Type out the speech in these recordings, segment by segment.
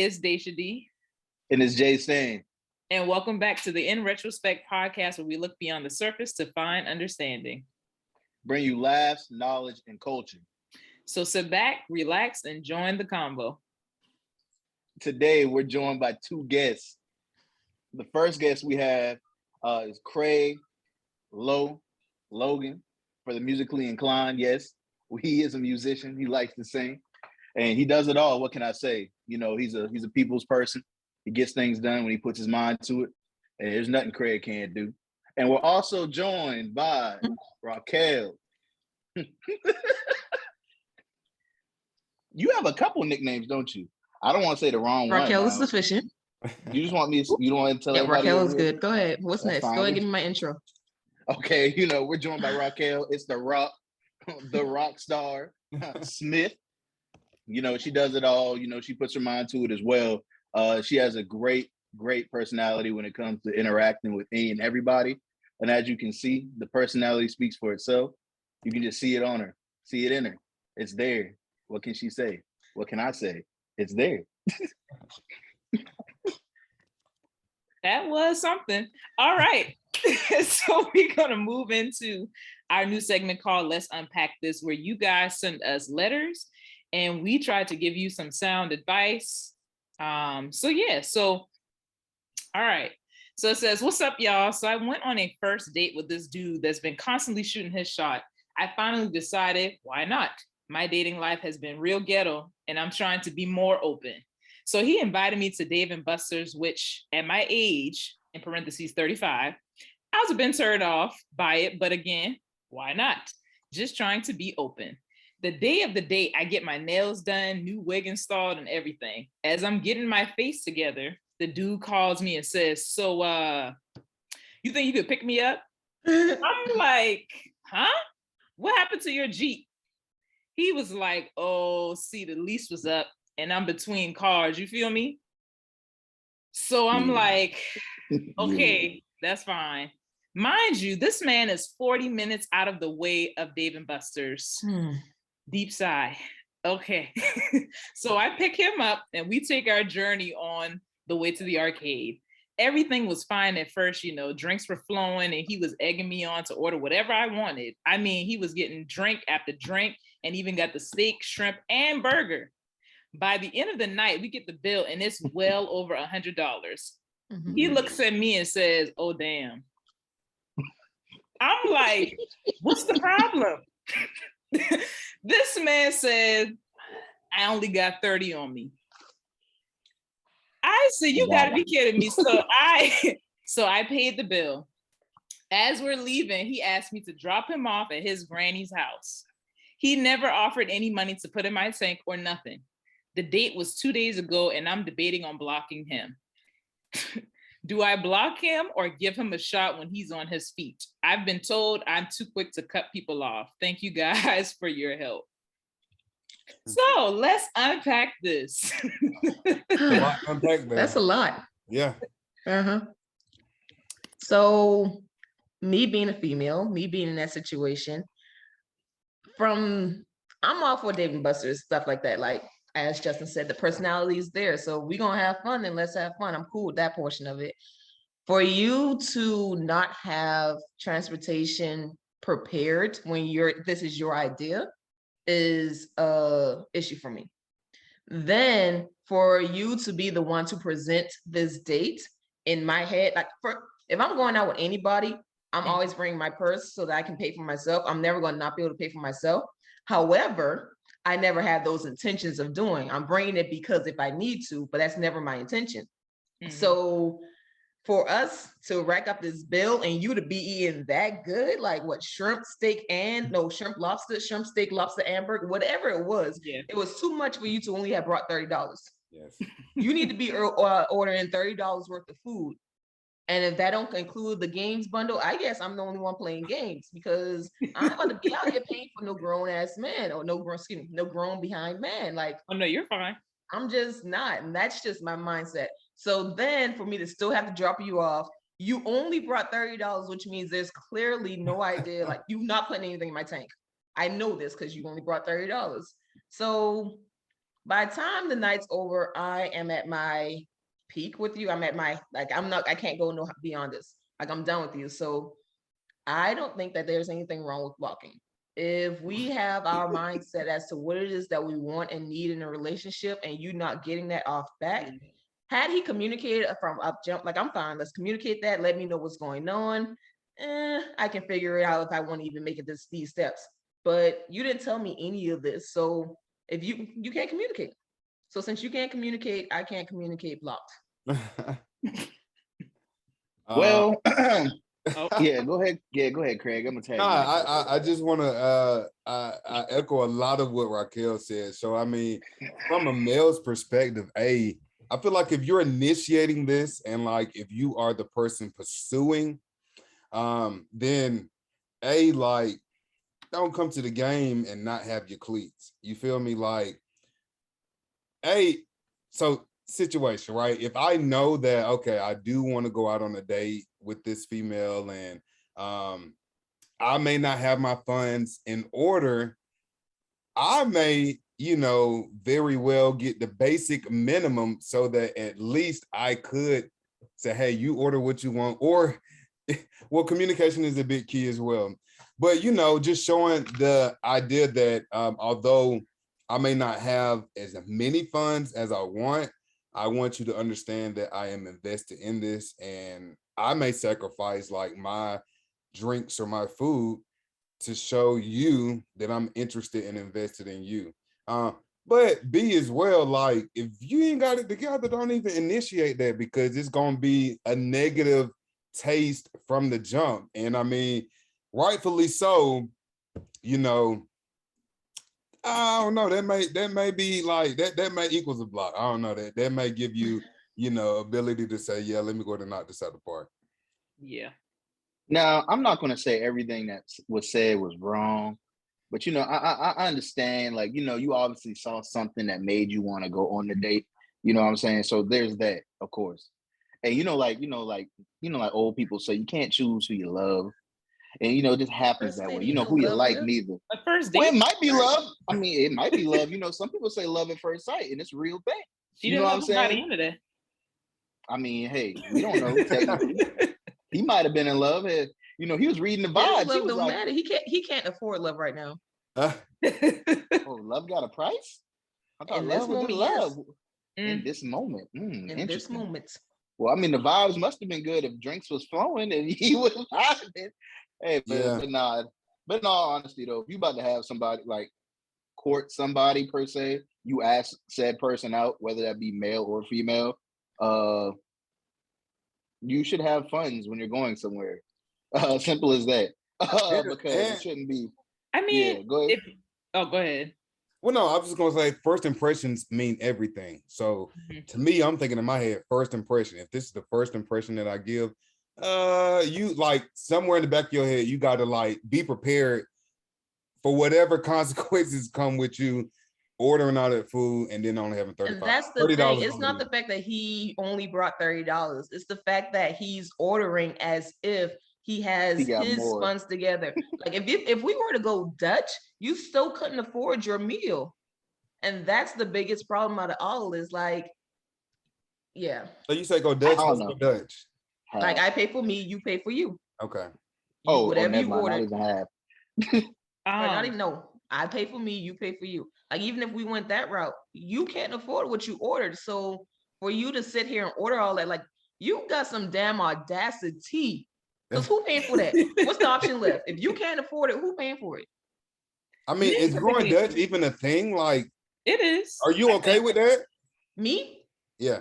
It's Dashia D. And it's Jay Stain. And welcome back to the In Retrospect podcast, where we look beyond the surface to find understanding. Bring you laughs, knowledge, and culture. So sit back, relax, and join the convo. Today, we're joined by two guests. The first guest we have is Craig Logan for the Musically Inclined. Yes, he is a musician. He likes to sing, and he does it all. What can I say? You know, he's a people's person. He gets things done when he puts his mind to it, and there's nothing Craig can't do. And we're also joined by Raquel. You have a couple nicknames, don't you? I don't want to say the wrong one. Raquel is sufficient. You just want me? You don't want to tell everybody? Raquel is good. Go ahead. What's That's next? fine. Go ahead, give me my intro. Okay, you know, we're joined by Raquel. It's the rock star, Smith. You know, she does it all. You know, she puts her mind to it as well. She has a great personality when it comes to interacting with any and everybody. And as you can see, the personality speaks for itself. You can just see it on her, see it in her. It's there. What can she say? What can I say? It's there. That was something. All right. So we're going to move into our new segment called Let's Unpack This, where you guys send us letters and we try to give you some sound advice. All right. So it says, what's up, y'all? So I went on a first date with this dude that's been constantly shooting his shot. I finally decided, why not? My dating life has been real ghetto and I'm trying to be more open. So he invited me to Dave & Buster's, which at my age, in parentheses 35, I was a bit turned off by it, but again, why not? Just trying to be open. The day of the date, I get my nails done, new wig installed and everything. As I'm getting my face together, the dude calls me and says, so you think you could pick me up? I'm like, huh? What happened to your Jeep? He was like, oh, see, the lease was up and I'm between cars, you feel me? So I'm like, okay, that's fine. Mind you, this man is 40 minutes out of the way of Dave & Buster's. Deep sigh. Okay. So I pick him up and we take our journey on the way to the arcade. Everything was fine at first, you know, drinks were flowing and he was egging me on to order whatever I wanted. I mean, he was getting drink after drink and even got the steak, shrimp, and burger. By the end of the night, we get the bill and it's well over $100. Mm-hmm. He looks at me and says, oh, damn. I'm like, what's the problem? This man said, I only got 30 on me. I said, you gotta be kidding me. So I paid the bill. As we're leaving, he asked me to drop him off at his granny's house. He never offered any money to put in my tank or nothing. The date was 2 days ago and I'm debating on blocking him. Do I block him or give him a shot when he's on his feet? I've been told I'm too quick to cut people off. Thank you guys for your help. So let's unpack this. That's a lot. Yeah. So me being a female, me being in that situation, I'm all for Dave & Buster's, stuff like that. Like, as Justin said, the personality is there. So we're going to have fun and let's have fun. I'm cool with that portion of it. For you to not have transportation prepared when this is your idea is a issue for me. Then for you to be the one to present this date, in my head, like if I'm going out with anybody, I'm always bringing my purse so that I can pay for myself. I'm never going to not be able to pay for myself. However, I never had those intentions of doing. I'm bringing it because if I need to, but that's never my intention. Mm-hmm. So for us to rack up this bill and you to be eating that good, like what, shrimp, steak, shrimp, steak, lobster, and burger, whatever it was, It was too much for you to only have brought $30. Yes. You need to be ordering $30 worth of food. And if that don't include the games bundle, I guess I'm the only one playing games because I'm not going to be out here paying for no grown ass man or no grown behind man. Like, oh no, you're fine. I'm just not. And that's just my mindset. So then for me to still have to drop you off, you only brought $30, which means there's clearly no idea. Like, you're not putting anything in my tank. I know this because you only brought $30. So By the time the night's over, I am at my peak with you. I'm at my, like, I can't go no beyond this. Like, I'm done with you. So I don't think that there's anything wrong with blocking. If we have our mindset as to what it is that we want and need in a relationship, and you not getting that off back, had he communicated from up jump, like, I'm fine, let's communicate that, let me know what's going on. I can figure it out if I want to even make it these steps. But you didn't tell me any of this. So if you can't communicate. So since you can't communicate, I can't communicate, blocked. Well, Oh. yeah, go ahead. Yeah, go ahead, Craig. I'm gonna tell you. I just want to I echo a lot of what Raquel said. So I mean, from a male's perspective, I feel like if you're initiating this and like if you are the person pursuing, then like don't come to the game and not have your cleats. You feel me? Like, so situation, right? If I know that, okay, I do want to go out on a date with this female and I may not have my funds in order, I may, very well get the basic minimum so that at least I could say, hey, you order what you want, or well, communication is a big key as well. But, just showing the idea that although I may not have as many funds as I want you to understand that I am invested in this, and I may sacrifice like my drinks or my food to show you that I'm interested and invested in you. But B as well, like if you ain't got it together, don't even initiate that, because it's gonna be a negative taste from the jump. And I mean, rightfully so, I don't know. That may be like that may equals a block. I don't know. That may give you, ability to say, yeah, let me go to knock this out the park. Yeah. Now, I'm not gonna say everything that was said was wrong, but I understand. Like, you obviously saw something that made you want to go on the date. You know what I'm saying? So there's that, of course. And like old people say, you can't choose who you love. And it just happens that way. Who you like neither. A first date. Well, it might be love. I mean, it might be love. Some people say love at first sight, and it's a real thing. She didn't love him by the end of that. I mean, hey, we don't know. Technically, he might have been in love. He was reading the vibes. Love don't matter. He can't afford love right now. Oh, love got a price? I thought love was love. In this moment. In this moment. Well, I mean, the vibes must have been good if drinks was flowing and he was vibing. Hey, but in all honesty, though, if you about to have somebody like court somebody per se, you ask said person out, whether that be male or female, you should have funds when you're going somewhere. Simple as that. Because it shouldn't be. I mean, yeah, go ahead. Go ahead. Well, no, I was just gonna say first impressions mean everything. So to me, I'm thinking in my head, first impression. If this is the first impression that I give, you like somewhere in the back of your head, you gotta like be prepared for whatever consequences come with you ordering all that food and then only having $35. And that's the thing. It's not the fact that he only brought $30. It's the fact that he's ordering as if he has his funds together. Like if we were to go Dutch, you still couldn't afford your meal. And that's the biggest problem out of all is like, yeah. So you say go Dutch, let's go Dutch. Like I pay for me, you pay for you. Okay. Whatever you order. Not even half. Not even I pay for me, you pay for you. Like even if we went that route, you can't afford what you ordered. So for you to sit here and order all that, like you got some damn audacity. Because who paying for that? What's the option left? If you can't afford it, who paying for it? I mean, is going Dutch even a thing? Like it is. Are you okay with that? Me? Yeah.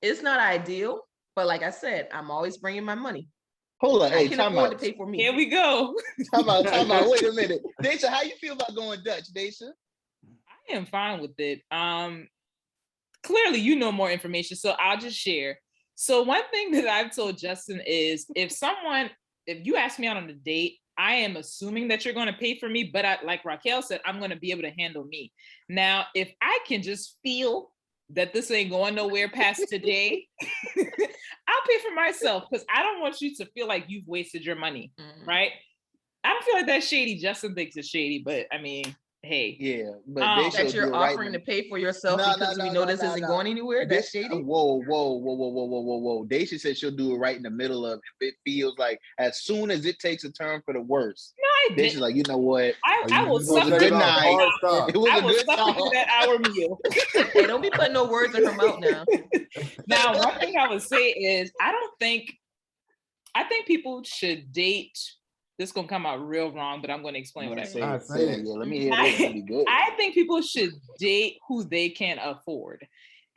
It's not ideal, but like I said, I'm always bringing my money. Hold on, I can afford to pay for me. Here we go. Time out. Wait a minute. Dashia, how you feel about going Dutch, Dashia? I am fine with it. Clearly you know more information, so I'll just share. So one thing that I've told Justin is if you ask me out on a date, I am assuming that you're going to pay for me, but like Raquel said, I'm going to be able to handle me. Now, if I can just feel that this ain't going nowhere past today, I'll pay for myself because I don't want you to feel like you've wasted your money, right? I don't feel like that's shady. Justin thinks it's shady, but I mean, hey. Yeah, but that you're offering to pay for yourself because we know this isn't going anywhere. That's shady. Whoa. Dacia said she'll do it right in the middle of if it feels like as soon as it takes a turn for the worse. No, I Dacia's like, you know what? I will suffer a good night. It was a good talk. that hour meal. Hey, don't be putting no words in her mouth now. Now, one thing I would say is I think people should date. This is gonna come out real wrong, but I'm going to explain what I say. Yeah, let me hear this. It'll be good. I think people should date who they can afford.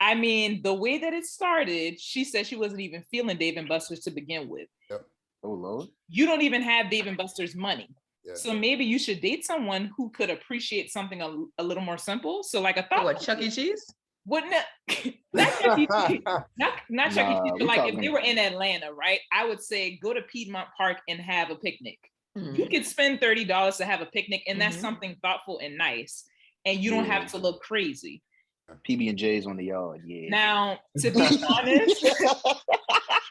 I mean, the way that it started, she said she wasn't even feeling Dave and Buster's to begin with. Yep. Oh Lord. You don't even have Dave and Buster's money. Yeah. So maybe you should date someone who could appreciate something a little more simple. So like a thought. What, Chuck E. Cheese? Wouldn't it? Not Chuck E. Cheese. Not Chuck E. Cheese, but like if they were in Atlanta, right? I would say go to Piedmont Park and have a picnic. You could spend $30 to have a picnic, and that's something thoughtful and nice. And you don't have to look crazy. PB&J's on the yard, yeah. Now, to be honest, I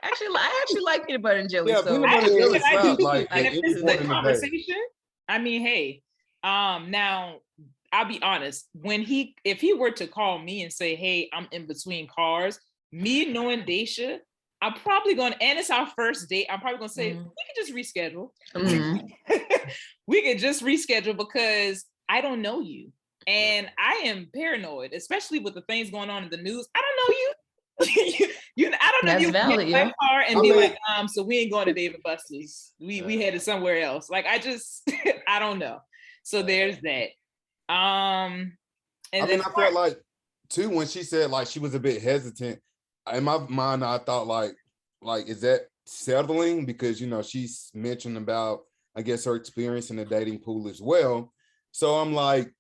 actually like peanut butter and jelly. Yeah, so peanut butter and jelly I do. like And at if any this is point a in the day. conversation, I mean, hey, now I'll be honest. If he were to call me and say, "Hey, I'm in between cars," me knowing Dashia, I'm probably going, and it's our first date. I'm probably going to say, we could just reschedule. We could just reschedule because I don't know you. And I am paranoid, especially with the things going on in the news. I don't know you. I don't know That's you valid, get in my car and be like, so we ain't going to Dave and Buster's. We headed somewhere else. Like I just I don't know. So there's that. And I mean, I felt like too when she said like she was a bit hesitant. In my mind, I thought like is that settling? Because she's mentioned about I guess her experience in the dating pool as well. So I'm like,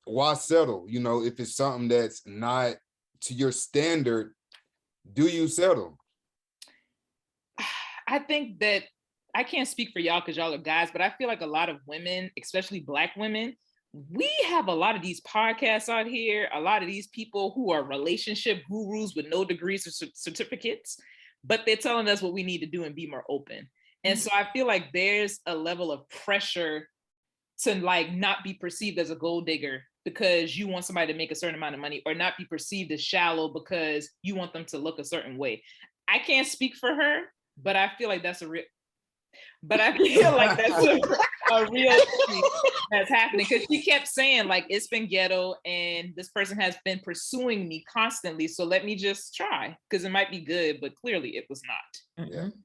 why settle? If it's something that's not to your standard, do you settle? I think that I can't speak for y'all because y'all are guys, but I feel like a lot of women, especially Black women, we have a lot of these podcasts out here, a lot of these people who are relationship gurus with no degrees or certificates, but they're telling us what we need to do and be more open. And so I feel like there's a level of pressure to like not be perceived as a gold digger because you want somebody to make a certain amount of money, or not be perceived as shallow because you want them to look a certain way. I can't speak for her, but I feel like that's a real thing that's happening, because she kept saying like it's been ghetto and this person has been pursuing me constantly, so let me just try because it might be good, but clearly it was not.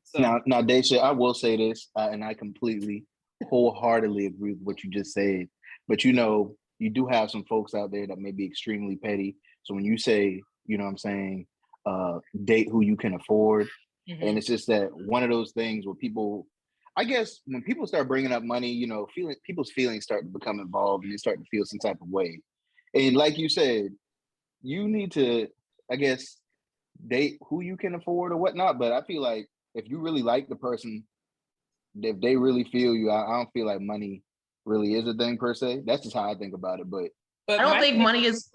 So now Dacia, I will say this, and I completely wholeheartily agree with what you just said, but you do have some folks out there that may be extremely petty. So when you say, what I'm saying, date who you can afford, and it's just that one of those things where people, I guess when people start bringing up money, people's feelings start to become involved and they start to feel some type of way. And like you said, you need to, I guess, date who you can afford or whatnot. But I feel like if you really like the person, if they really feel you, I don't feel like money really is a thing per se. That's just how I think about it. But I don't think money's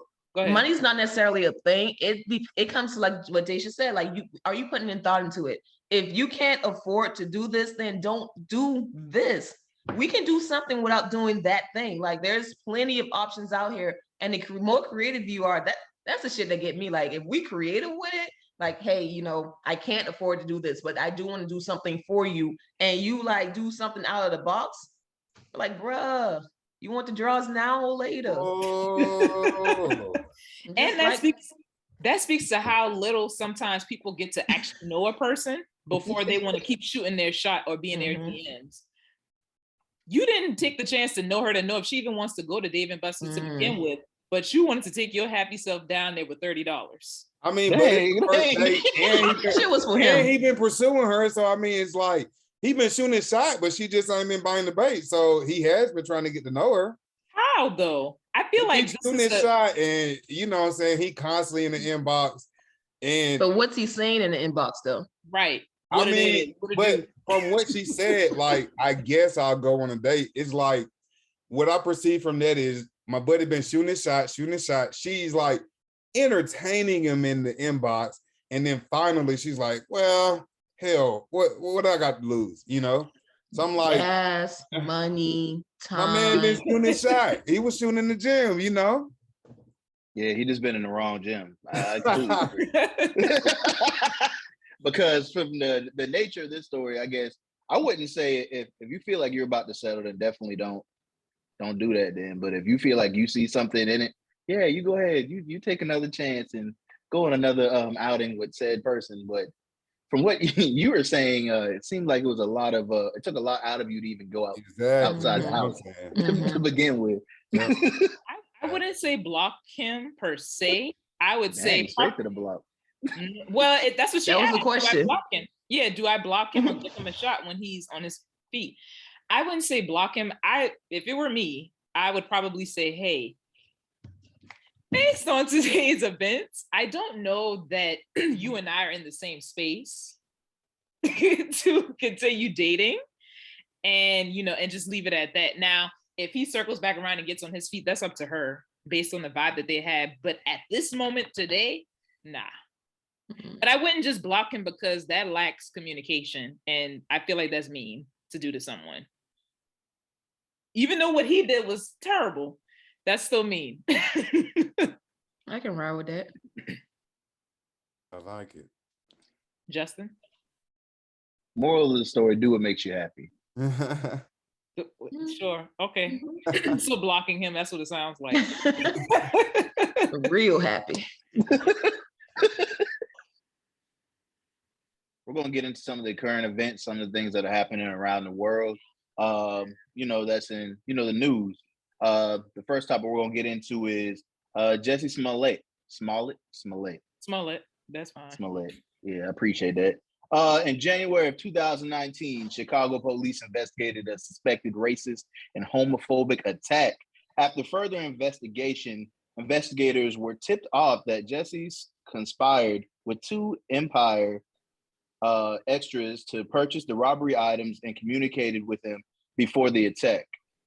not necessarily a thing. It comes to like what Dashia said, like are you putting in thought into it? If you can't afford to do this, then don't do this. We can do something without doing that thing. Like there's plenty of options out here, and the more creative you are, that's the shit that get me. Like if we creative with it, like, hey, I can't afford to do this, but I do want to do something for you, and you like do something out of the box, like, bruh, you want the draws now or later? Oh. And that speaks to how little sometimes people get to actually know a person before they want to keep shooting their shot or be in their DMs. You didn't take the chance to know her to know if she even wants to go to Dave and Buster's to begin with, but you wanted to take your happy self down there with $30. I mean, shit was for him. And he been pursuing her, so I mean, it's like he been shooting his shot, but she just ain't been buying the bait. So he has been trying to get to know her. How though? I feel like he's shooting his shot, and what I'm saying, he constantly in the inbox. But what's he saying in the inbox though? Right. But from what she said, like, I guess I'll go on a date. It's like what I perceive from that is my buddy been shooting his shot. She's like entertaining him in the inbox, and then finally she's like, well, hell, what I got to lose, So I'm like, gas, money, my man been time. shooting his shot. He was shooting in the gym, you know. Yeah, he just been in the wrong gym. I completely agree. Because from the nature of this story, I guess I wouldn't say if you feel like you're about to settle, then definitely don't do that then. But if you feel like you see something in it, yeah, you go ahead. You take another chance and go on another outing with said person. But from what you were saying, it seemed like it was a lot of it took a lot out of you to even go out Exactly. outside the Mhm. house Mhm. to begin with. Yeah. I wouldn't say block him per se. I would Dang, say straight to the block. well, that's what she That was asked. the Do I question. block him? Yeah, do I block him or give him a shot when he's on his feet? I wouldn't say block him. If it were me, I would probably say, hey, based on today's events, I don't know that you and I are in the same space to continue dating, and and just leave it at that. Now, if he circles back around and gets on his feet, that's up to her based on the vibe that they had. But at this moment today, nah. But I wouldn't just block him because that lacks communication. And I feel like that's mean to do to someone. Even though what he did was terrible, that's still mean. I can ride with that. I like it. Justin? Moral of the story: do what makes you happy. Sure. Okay. So blocking him, that's what it sounds like. Real happy. We're going to get into some of the current events, some of the things that are happening around the world. That's in the news. The first topic we're going to get into is Jussie Smollett. Smollett. That's fine. Smollett. Yeah, I appreciate that. In January of 2019, Chicago police investigated a suspected racist and homophobic attack. After further investigation, investigators were tipped off that Jussie conspired with two Empire extras to purchase the robbery items and communicated with him before the attack.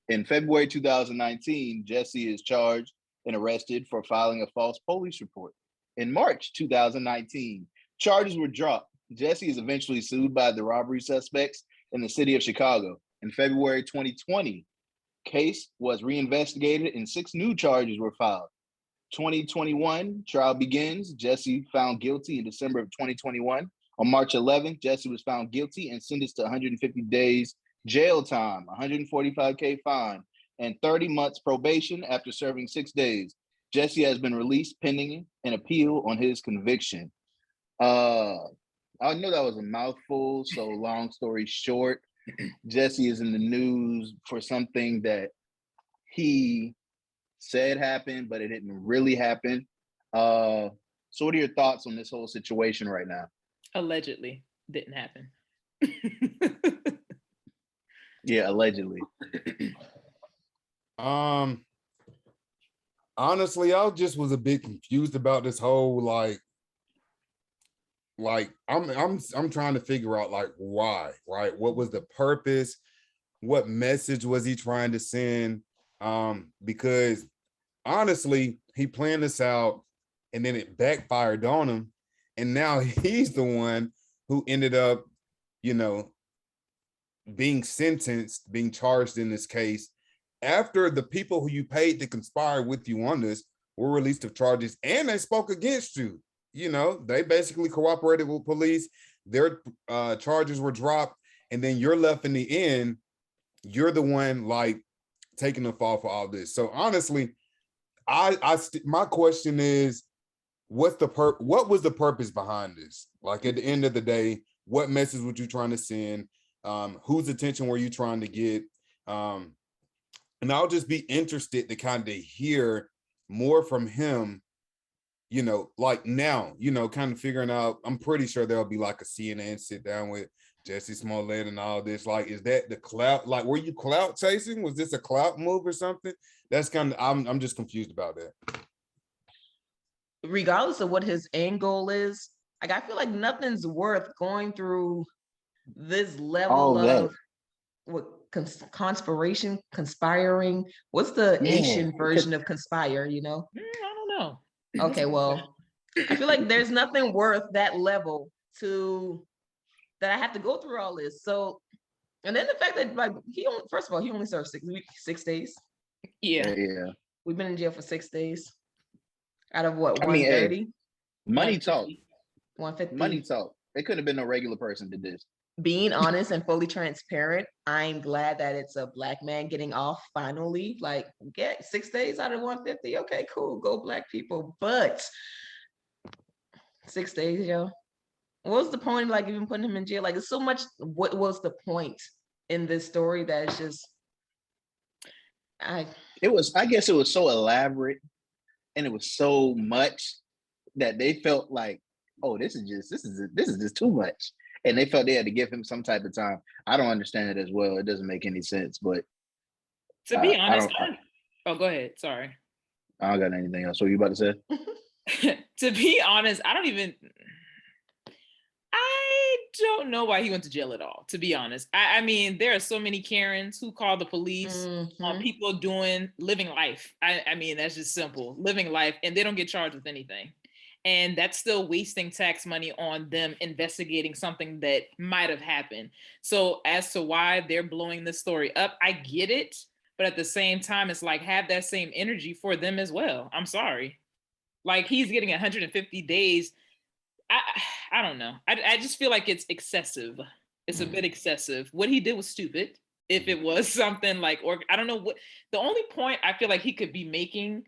In February 2019, Jussie is charged and arrested for filing a false police report. In March 2019, charges were dropped. Jussie is eventually sued by the robbery suspects in the city of Chicago. In February 2020, case was reinvestigated and 6 new charges were filed. 2021 trial begins. Jussie found guilty in December of 2021. On March 11th, Jussie was found guilty and sentenced to 150 days jail time, $145K fine, and 30 months probation after serving 6 days. Jussie has been released pending an appeal on his conviction. I know that was a mouthful, so long story short, Jussie is in the news for something that he said happened, but it didn't really happen. So what are your thoughts on this whole situation right now? Allegedly didn't happen. Yeah, allegedly. Honestly, I just was a bit confused about this whole like I'm trying to figure out like why, right? What was the purpose? What message was he trying to send? Because honestly, he planned this out and then it backfired on him. And now he's the one who ended up, being sentenced, being charged in this case after the people who you paid to conspire with you on this were released of charges and they spoke against you. They basically cooperated with police. Their charges were dropped, and then you're left in the end. You're the one like taking the fall for all this. So honestly, my question is, what was the purpose behind this? Like at the end of the day, what message were you trying to send? Whose attention were you trying to get? And I'll just be interested to kind of hear more from him, like now, kind of figuring out. I'm pretty sure there'll be like a CNN sit down with Jussie Smollett and all this. Like, is that the clout? Like, were you clout chasing? Was this a clout move or something? That's kind of, I'm just confused about that. Regardless of what his end goal is, like I feel like nothing's worth going through this level of what conspiring. What's the Asian version of conspire? I don't know. Okay, well, I feel like there's nothing worth that level that I have to go through all this. So And then the fact that like first of all, he only served 6 days. Yeah. We've been in jail for 6 days. Out of what, I mean, 130? Money talk. 150. Money talk. It could have been a regular person did this. Being honest and fully transparent, I'm glad that it's a Black man getting off finally. Like, get 6 days out of 150. Okay, cool. Go Black people. But 6 days, yo. What was the point of like even putting him in jail? Like, it's so much. What was the point in this story that it's just I guess it was so elaborate and it was so much that they felt like, oh, this is just too much. And they felt they had to give him some type of time. I don't understand it as well. It doesn't make any sense. But to be honest, oh, go ahead. Sorry. I don't got anything else. What you about to say? To be honest, I don't know why he went to jail at all, to be honest. I mean, there are so many Karens who call the police on people living life. I mean, that's just simple, living life, and they don't get charged with anything. And that's still wasting tax money on them investigating something that might have happened. So as to why they're blowing this story up, I get it. But at the same time, it's like, have that same energy for them as well. I'm sorry. Like, he's getting 150 days. I don't know. I just feel like it's excessive. It's a bit excessive. What he did was stupid. If it was something like, or I don't know what, the only point I feel like he could be making,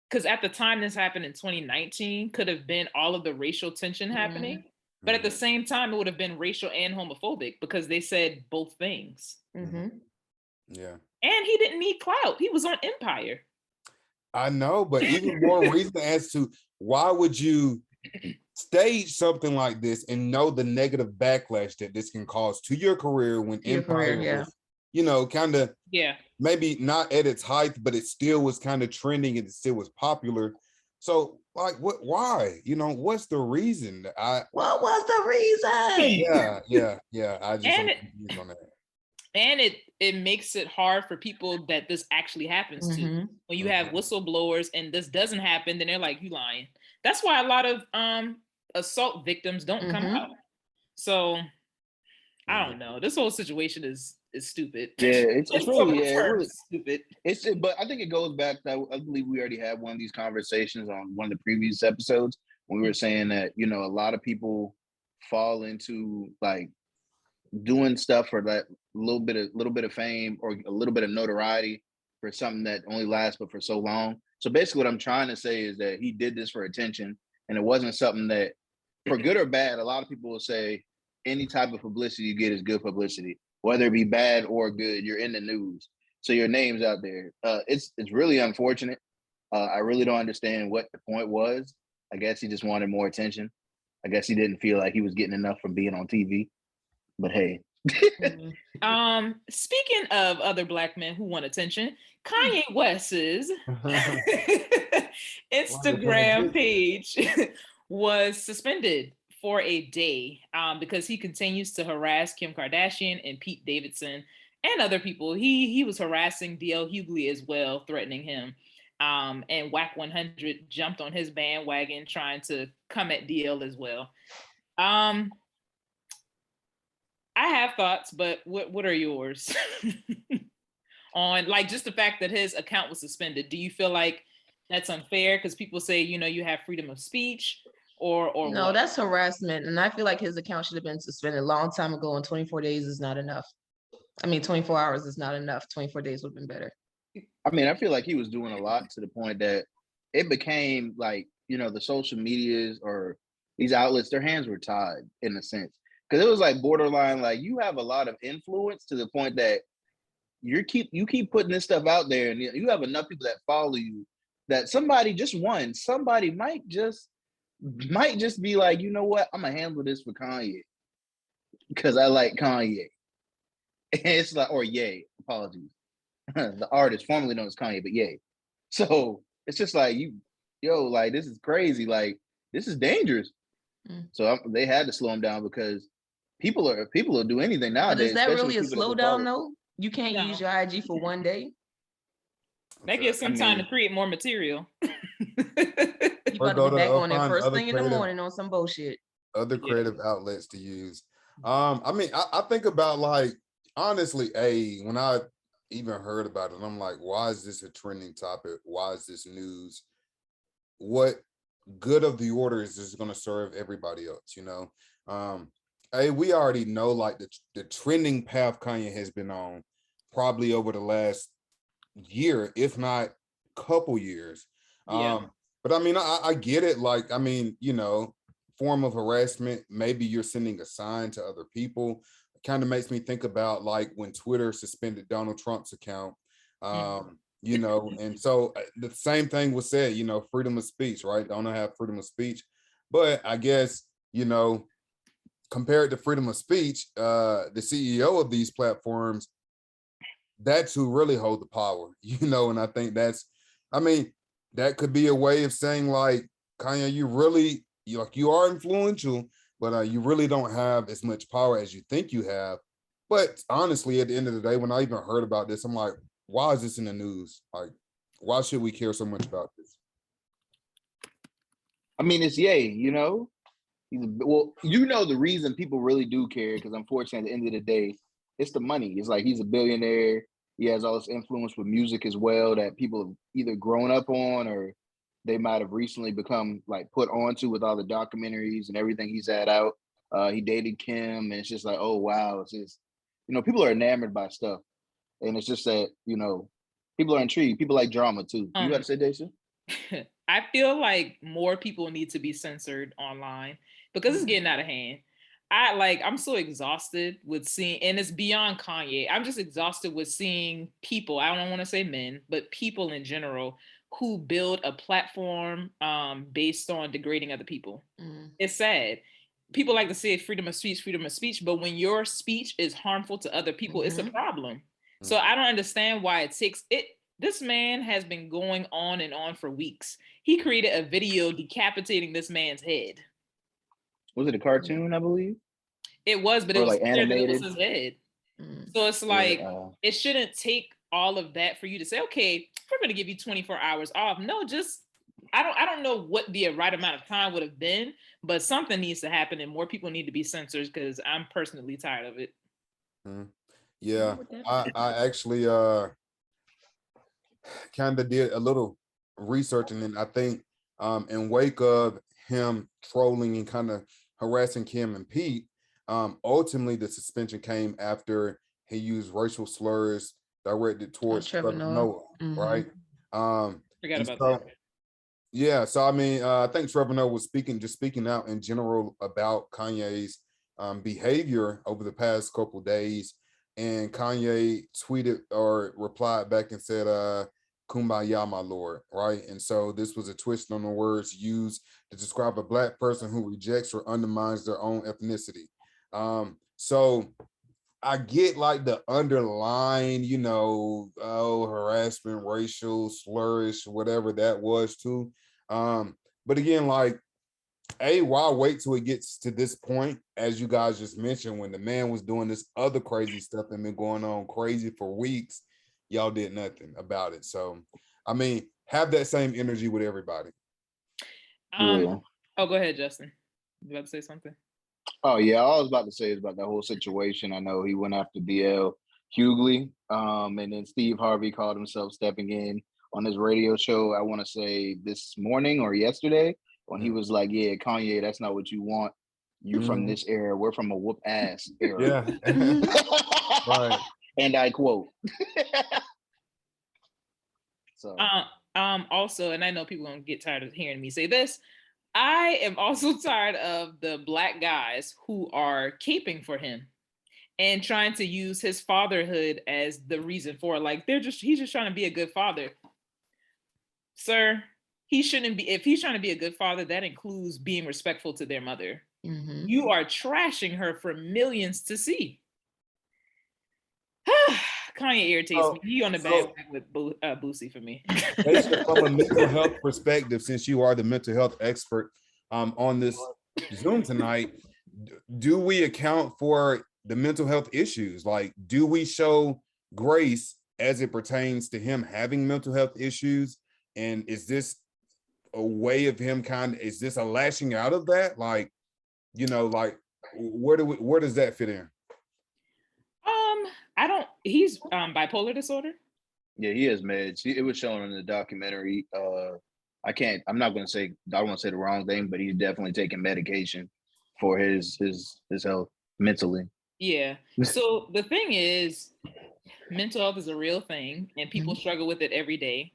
because at the time this happened in 2019, could have been all of the racial tension happening. But at the same time, it would have been racial and homophobic because they said both things. Yeah. And he didn't need clout. He was on Empire. I know, but even more reason as to why would you stage something like this and know the negative backlash that this can cause to your career when Empire was, you know, kind of maybe not at its height, but it still was kind of trending and it still was popular. So like, why, you know, what's the reason? What was the reason? Yeah. I just don't confused on that. And it makes it hard for people that this actually happens to. When you have whistleblowers and this doesn't happen, then they're like, you lying. That's why a lot of assault victims don't come out. So I don't know. This whole situation is stupid. Yeah, it's really stupid. But I think it goes back to, I believe we already had one of these conversations on one of the previous episodes when we were saying that, you know, a lot of people fall into like doing stuff for that little bit of fame or a little bit of notoriety for something that only lasts but for so long. So basically what I'm trying to say is that he did this for attention, and it wasn't something that, for good or bad, a lot of people will say any type of publicity you get is good publicity, whether it be bad or good. You're in the news, so your name's out there. It's really unfortunate. I really don't understand what the point was. I guess he just wanted more attention. I guess he didn't feel like he was getting enough from being on TV. But hey. Speaking of other Black men who want attention, Kanye West's Instagram page was suspended for a day because he continues to harass Kim Kardashian and Pete Davidson and other people. He was harassing DL Hughley as well, threatening him. And Whack 100 jumped on his bandwagon trying to come at DL as well. I have thoughts, but what are yours on like just the fact that his account was suspended? Do you feel like that's unfair because people say, you know, you have freedom of speech or no, what? That's harassment. And I feel like his account should have been suspended a long time ago, and 24 days is not enough. I mean, 24 hours is not enough. 24 days would have been better. I mean, I feel like he was doing a lot to the point that it became like, you know, the social medias or these outlets, their hands were tied in a sense. Because it was like borderline, like you have a lot of influence to the point that you keep putting this stuff out there, and you have enough people that follow you that somebody might just be like, you know what, I'm gonna handle this for Kanye because I like Kanye. And it's like, or Ye, apologies, the artist formerly known as Kanye, but Ye. So it's just like like this is crazy, like this is dangerous. So they had to slow him down because people will do anything nowadays. But is that really a slowdown though? You can't use your IG for one day. That gives some time to create more material. You got to be back on it first thing in the morning on some bullshit. Other creative outlets to use. I mean, I think about like, honestly, when I even heard about it, I'm like, why is this a trending topic? Why is this news? What good of the order is this going to serve everybody else? We already know like the trending path Kanye has been on probably over the last year, if not couple years. Yeah. But I mean, I get it. Like, I mean, form of harassment. Maybe you're sending a sign to other people. It kind of makes me think about like when Twitter suspended Donald Trump's account. And so the same thing was said, freedom of speech, right? Don't have freedom of speech. But I guess, compared to freedom of speech, the CEO of these platforms, that's who really hold the power, and I think that could be a way of saying like, Kanye, you are influential, but you really don't have as much power as you think you have. But honestly, at the end of the day, when I even heard about this, I'm like, why is this in the news? Like, why should we care so much about this? I mean, it's Ye, the reason people really do care, because unfortunately, at the end of the day, it's the money. It's like he's a billionaire. He has all this influence with music as well that people have either grown up on or they might have recently become like put onto with all the documentaries and everything he's had out. He dated Kim, and it's just like, oh wow, it's just people are enamored by stuff, and it's just that people are intrigued. People like drama too. You got to say, Dashia? I feel like more people need to be censored online because it's getting out of hand. I'm so exhausted with seeing, and it's beyond Kanye. I'm just exhausted with seeing people, I don't want to say men, but people in general who build a platform based on degrading other people. It's sad. People like to say freedom of speech, but when your speech is harmful to other people, it's a problem. So I don't understand why it takes it. This man has been going on and on for weeks. He created a video decapitating this man's head. Was it a cartoon, I believe? It was, but it was like animated. It was his head. So it's like, it shouldn't take all of that for you to say, okay, we're going to give you 24 hours off. No, just, I don't know what the right amount of time would have been, but something needs to happen and more people need to be censored because I'm personally tired of it. Yeah, I actually kind of did a little research, and then I think in wake of him trolling and kind of harassing Kim and Pete, ultimately the suspension came after he used racial slurs directed towards Trevor Noah, right? Forgot about that. Yeah, so I mean, I think Trevor Noah was speaking out in general about Kanye's behavior over the past couple days, and Kanye tweeted or replied back and said, "Kumbaya, my lord," right? And so this was a twist on the words used to describe a Black person who rejects or undermines their own ethnicity. So I get like the underlying, harassment, racial slurs, whatever that was too. But again, like, why wait till it gets to this point? As you guys just mentioned, when the man was doing this other crazy stuff and been going on crazy for weeks, y'all did nothing about it. So, I mean, have that same energy with everybody. Oh, go ahead, Justin. You about to say something? Oh yeah, all I was about to say is about that whole situation. I know he went after BL Hughley, and then Steve Harvey called himself stepping in on his radio show. I want to say this morning or yesterday when he was like, "Yeah, Kanye, that's not what you want. You from this era. We're from a whoop ass era." Yeah, right. And I quote. So. Also, and I know people gonna get tired of hearing me say this, I am also tired of the Black guys who are caping for him and trying to use his fatherhood as the reason for it. Like he's just trying to be a good father. Sir, he shouldn't be. If he's trying to be a good father, that includes being respectful to their mother. You are trashing her for millions to see. Kanye irritates me. He on the bad with Boosie for me. From a mental health perspective, since you are the mental health expert on this Zoom tonight, do we account for the mental health issues? Like, do we show grace as it pertains to him having mental health issues? And is this a way of him is this a lashing out of that? Like, like where does that fit in? He's bipolar disorder. Yeah, he has meds. It was shown in the documentary. I'm not going to say, I don't want to say the wrong thing, but he's definitely taking medication for his health mentally. Yeah. So the thing is, mental health is a real thing and people struggle with it every day.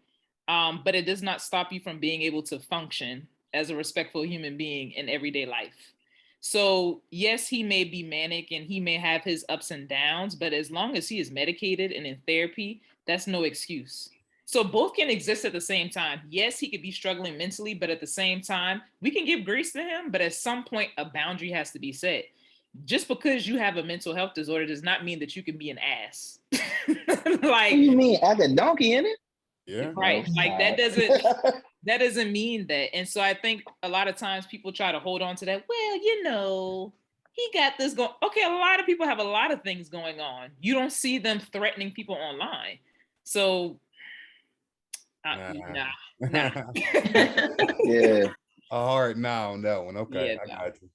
But it does not stop you from being able to function as a respectful human being in everyday life. So yes, he may be manic and he may have his ups and downs, but as long as he is medicated and in therapy, that's no excuse. So both can exist at the same time. Yes, he could be struggling mentally, but at the same time, we can give grace to him, but at some point a boundary has to be set. Just because you have a mental health disorder does not mean that you can be an ass. Like, what do you mean? I got donkey in it? Yeah. Right. No, like that doesn't mean that. And so I think a lot of times people try to hold on to that. Well, he got this going. Okay, a lot of people have a lot of things going on. You don't see them threatening people online. So nah. Yeah. A hard no on that one. Okay, Yeah, I got you.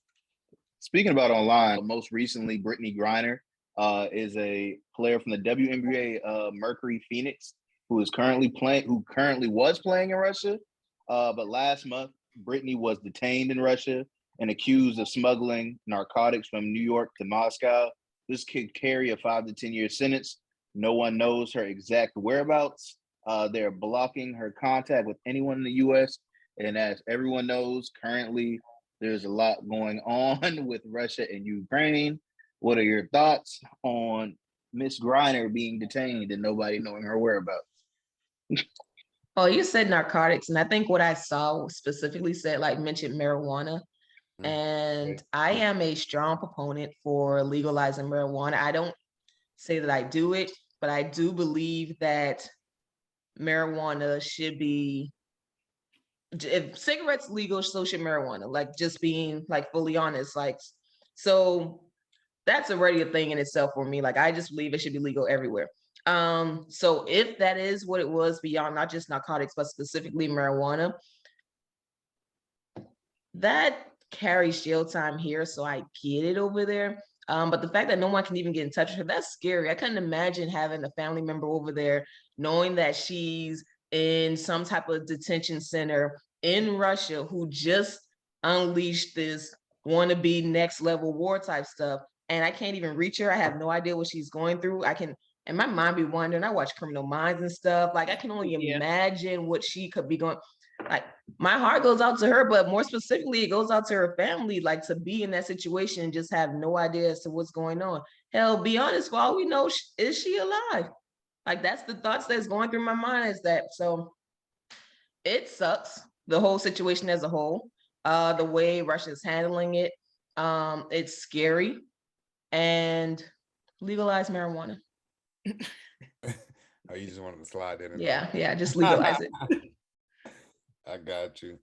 Speaking about online, most recently, Brittney Griner is a player from the WNBA Mercury Phoenix who currently was playing in Russia. But last month, Brittney was detained in Russia and accused of smuggling narcotics from New York to Moscow. This could carry a 5 to 10 year sentence. No one knows her exact whereabouts. They're blocking her contact with anyone in the U.S. And as everyone knows, currently there's a lot going on with Russia and Ukraine. What are your thoughts on Miss Griner being detained and nobody knowing her whereabouts? Oh, you said narcotics, and I think what I saw specifically said, like, mentioned marijuana. And I am a strong proponent for legalizing marijuana. I don't say that I do it, but I do believe that marijuana should be, if cigarettes legal, so should marijuana. Like, just being like fully honest, like, so that's already a thing in itself for me. Like, I just believe it should be legal everywhere. So if that is what it was, beyond not just narcotics, but specifically marijuana, that carries jail time here, so I get it over there. But the fact that no one can even get in touch with her, that's scary. I couldn't imagine having a family member over there, knowing that she's in some type of detention center in Russia who just unleashed this wannabe next level war type stuff. And I can't even reach her. I have no idea what she's going through. And my mind be wondering, I watch Criminal Minds and stuff. Like, I can only imagine what she could be going. Like, my heart goes out to her, but more specifically, it goes out to her family, like, to be in that situation and just have no idea as to what's going on. Hell, be honest, for all we know, is she alive? Like, that's the thoughts that's going through my mind, is that. So it sucks, the whole situation as a whole, the way Russia's handling it. It's scary. And legalize marijuana. Oh, you just wanted to slide that in? Yeah, just legalize it. I got you.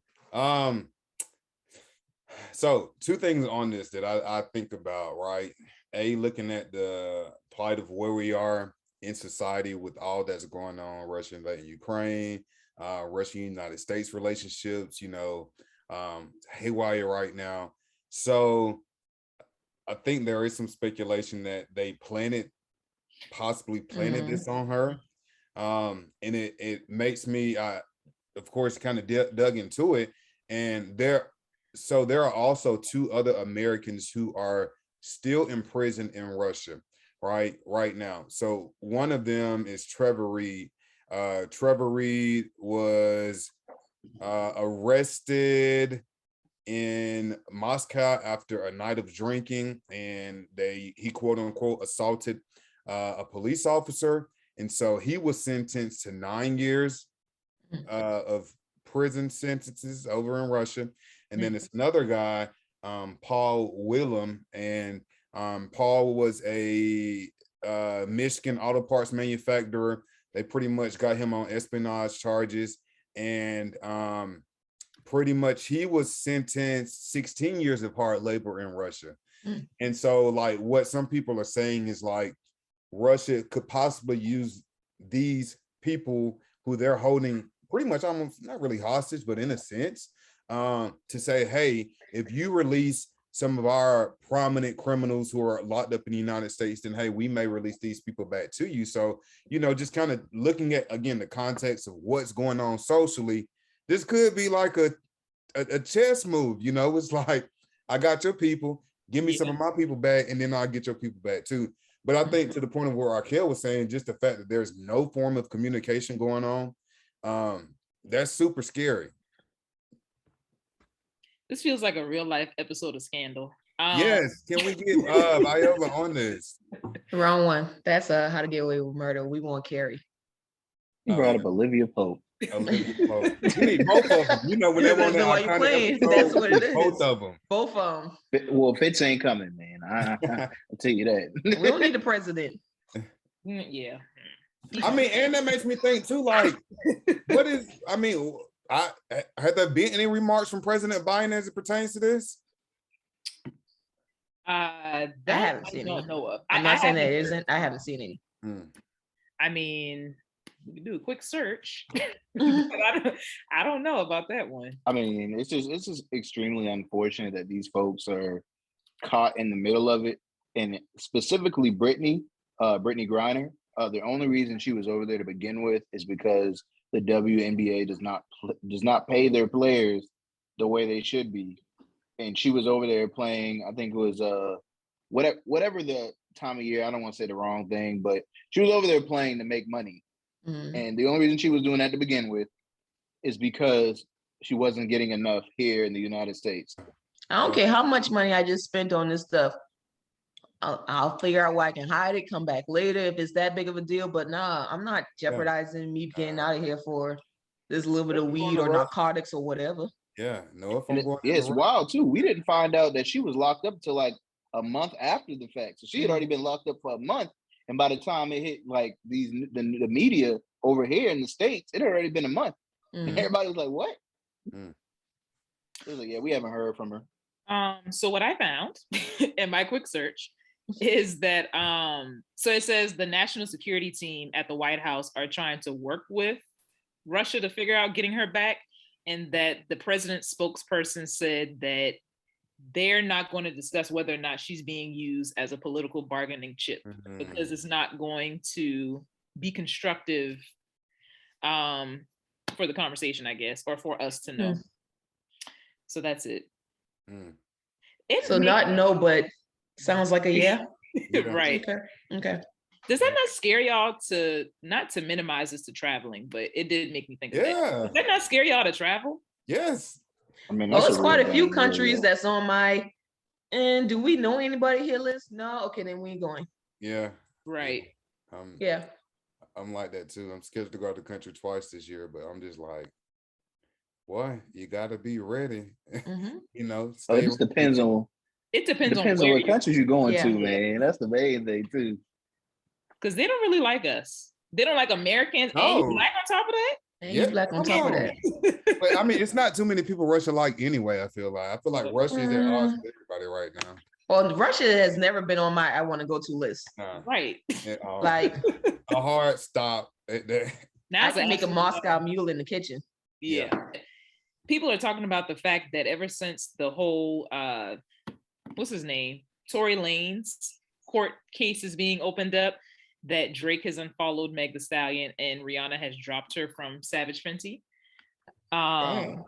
So 2 things on this that I think about, right? Looking at the plight of where we are in society with all that's going on, Russia invading Ukraine, Russia United States relationships, haywire right now. So I think there is some speculation that they possibly planted this on her. And it makes me, of course, kind of dug into it. And there are also 2 other Americans who are still in prison in Russia, right now. So one of them is Trevor Reed. Trevor Reed was arrested in Moscow after a night of drinking, and he quote unquote assaulted a police officer, and so he was sentenced to 9 years of prison sentences over in Russia. And then it's another guy, Paul Willem, and Paul was a Michigan auto parts manufacturer. They pretty much got him on espionage charges, and pretty much he was sentenced 16 years of hard labor in Russia. And so, like, what some people are saying is, like, Russia could possibly use these people who they're holding pretty much almost not really hostage, but in a sense, to say, hey, if you release some of our prominent criminals who are locked up in the United States, then hey, we may release these people back to you. So, just kind of looking at, again, the context of what's going on socially, this could be like a chess move. It's like, I got your people, give me some of my people back, and then I'll get your people back too. But I think to the point of what Raquel was saying, just the fact that there's no form of communication going on, that's super scary. This feels like a real life episode of Scandal. Yes, can we get Viola on this? Wrong one. That's How to Get Away with Murder. We want Carrie. You brought up Olivia Pope. Olivia Pope. We need both of them. When they want That's why you playing. That's what it is. Both of them. Both of them. Well, Fitz ain't coming, man. I'll tell you that. We don't need the president. Yeah. And that makes me think too, like, have there been any remarks from President Biden as it pertains to this? I haven't seen don't know of. I'm not saying that it isn't. I haven't seen any. I mean, we can do a quick search. I don't know about that one. I mean, it's just extremely unfortunate that these folks are caught in the middle of it, and specifically Brittney Griner. The only reason she was over there to begin with is because the WNBA does not pay their players the way they should be, and she was over there playing. I think it was whatever the time of year. I don't want to say the wrong thing, but she was over there playing to make money. And the only reason she was doing that to begin with is because she wasn't getting enough here in the United States. I don't care how much money I just spent on this stuff. I'll figure out where I can hide it, come back later if it's that big of a deal. But nah, I'm not jeopardizing me getting out of here for this little bit of weed or narcotics or whatever. Yeah, it's wild too. We didn't find out that she was locked up till like a month after the fact. So she had already been locked up for a month. And by the time it hit like the media over here in the States, it had already been a month. And everybody was like, what? It was like, yeah, we haven't heard from her. So what I found in my quick search is that so it says the national security team at the White House are trying to work with Russia to figure out getting her back, and that the president's spokesperson said that they're not going to discuss whether or not she's being used as a political bargaining chip because it's not going to be constructive for the conversation, I guess, or for us to know. So that's it. So not no, but sounds like a yeah. Right. Okay. Does that not scare y'all not to minimize this to traveling, but it did make me think of that. Does that not scare y'all to travel? Yes. I mean, it's quite a few countries that's on my, and do we know anybody here list? No? Okay, then we ain't going. Yeah. Right. Yeah. I'm like that too. I'm scared to go out the country twice this year, but I'm just like, boy, you gotta be ready. It just depends on what countries you're going to, man. That's the main thing too. Because they don't really like us. They don't like Americans. No. And you black on top of that? And you black on top of that. But I mean, it's not too many people Russia like anyway, I feel like Russia is at odds with everybody right now. Well, Russia has never been on my I want to go to list. Right. Like a hard stop. Now I can make a Moscow mule in the kitchen. Yeah. People are talking about the fact that ever since the whole what's his name? Tory Lanez court case is being opened up, that Drake has unfollowed Meg Thee Stallion and Rihanna has dropped her from Savage Fenty. Yeah,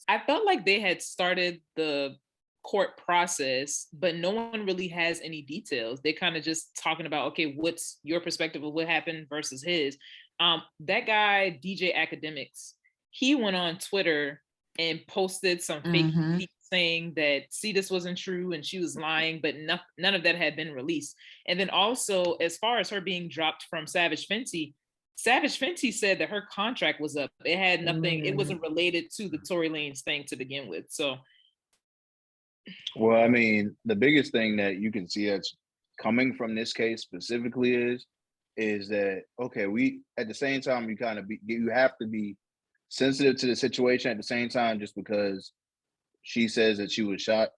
I felt like they had started the court process, but no one really has any details. They kind of just talking about, okay, what's your perspective of what happened versus his. That guy, DJ Academics, he went on Twitter and posted some fake tweets saying that, see, this wasn't true and she was lying, but none of that had been released. And then also, as far as her being dropped from Savage Fenty said that her contract was up. It had nothing, it wasn't related to the Tory Lanez thing to begin with. So. Well, I mean, the biggest thing that you can see that's coming from this case specifically is that, okay, we, at the same time, you have to be sensitive to the situation at the same time, just because she says that she was shot.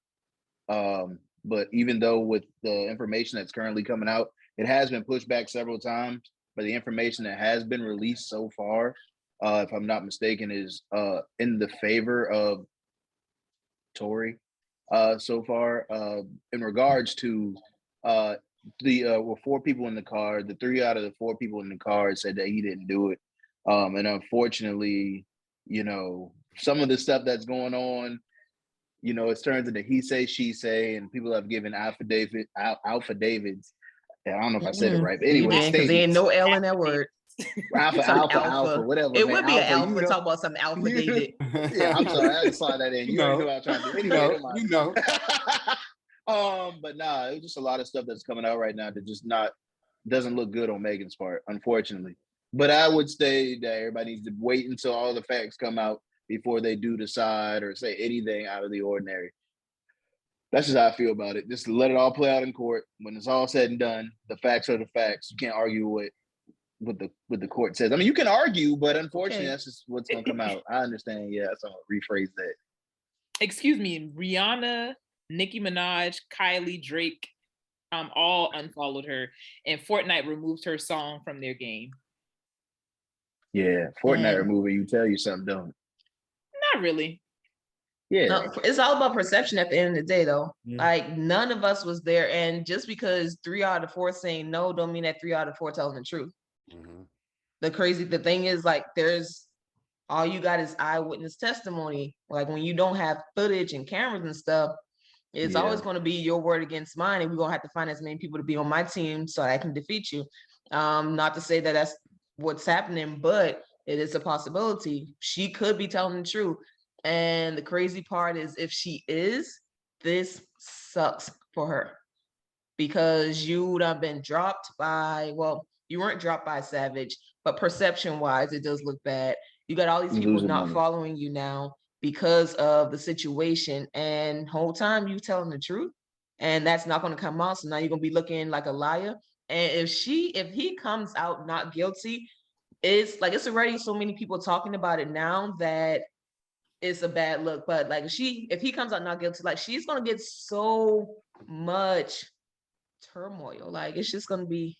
But even though with the information that's currently coming out, it has been pushed back several times, but the information that has been released so far, if I'm not mistaken, is in the favor of Tory so far. In regards to well, 4 people in the car, the 3 out of the 4 people in the car said that he didn't do it. And unfortunately, some of the stuff that's going on, it's turned into he say, she say, and people have given affidavits. I don't know if I said it right, but You anyway, did, because there ain't statements. no L in that word. Alpha, whatever. It Man, would be an Alpha, alpha. Talk about some alpha David. Yeah, I'm sorry, I just saw that in. You already know what I was trying to do. Anyway, but nah, it was just a lot of stuff that's coming out right now that just doesn't look good on Megan's part, unfortunately. But I would say that everybody needs to wait until all the facts come out before they do decide or say anything out of the ordinary. That's just how I feel about it. Just let it all play out in court. When it's all said and done, the facts are the facts. You can't argue with what the court says. I mean, you can argue, but unfortunately, that's just what's gonna come out. I understand. Yeah, so I'm gonna rephrase that. Excuse me, Rihanna, Nicki Minaj, Kylie, Drake, all unfollowed her, and Fortnite removed her song from their game. Yeah, Fortnite removing you tell you something, don't it? Not really. Yeah, no, it's all about perception at the end of the day, though. Like, none of us was there, and just because 3 out of 4 saying no, don't mean that 3 out of 4 telling the truth. The thing is, like, there's all you got is eyewitness testimony. Like, when you don't have footage and cameras and stuff, it's always going to be your word against mine, and we're going to have to find as many people to be on my team so I can defeat you. Not to say that that's what's happening, but it is a possibility. She could be telling the truth. And the crazy part is, if she is, this sucks for her, because you would have been dropped by, well, you weren't dropped by Savage, but perception wise, it does look bad. You got all these people not following you now because of the situation, and whole time you telling the truth, and that's not going to come out. So now you're going to be looking like a liar. And if he comes out not guilty, it's already so many people talking about it now that it's a bad look. But like, if he comes out not guilty, like, she's going to get so much turmoil. Like, it's just going to be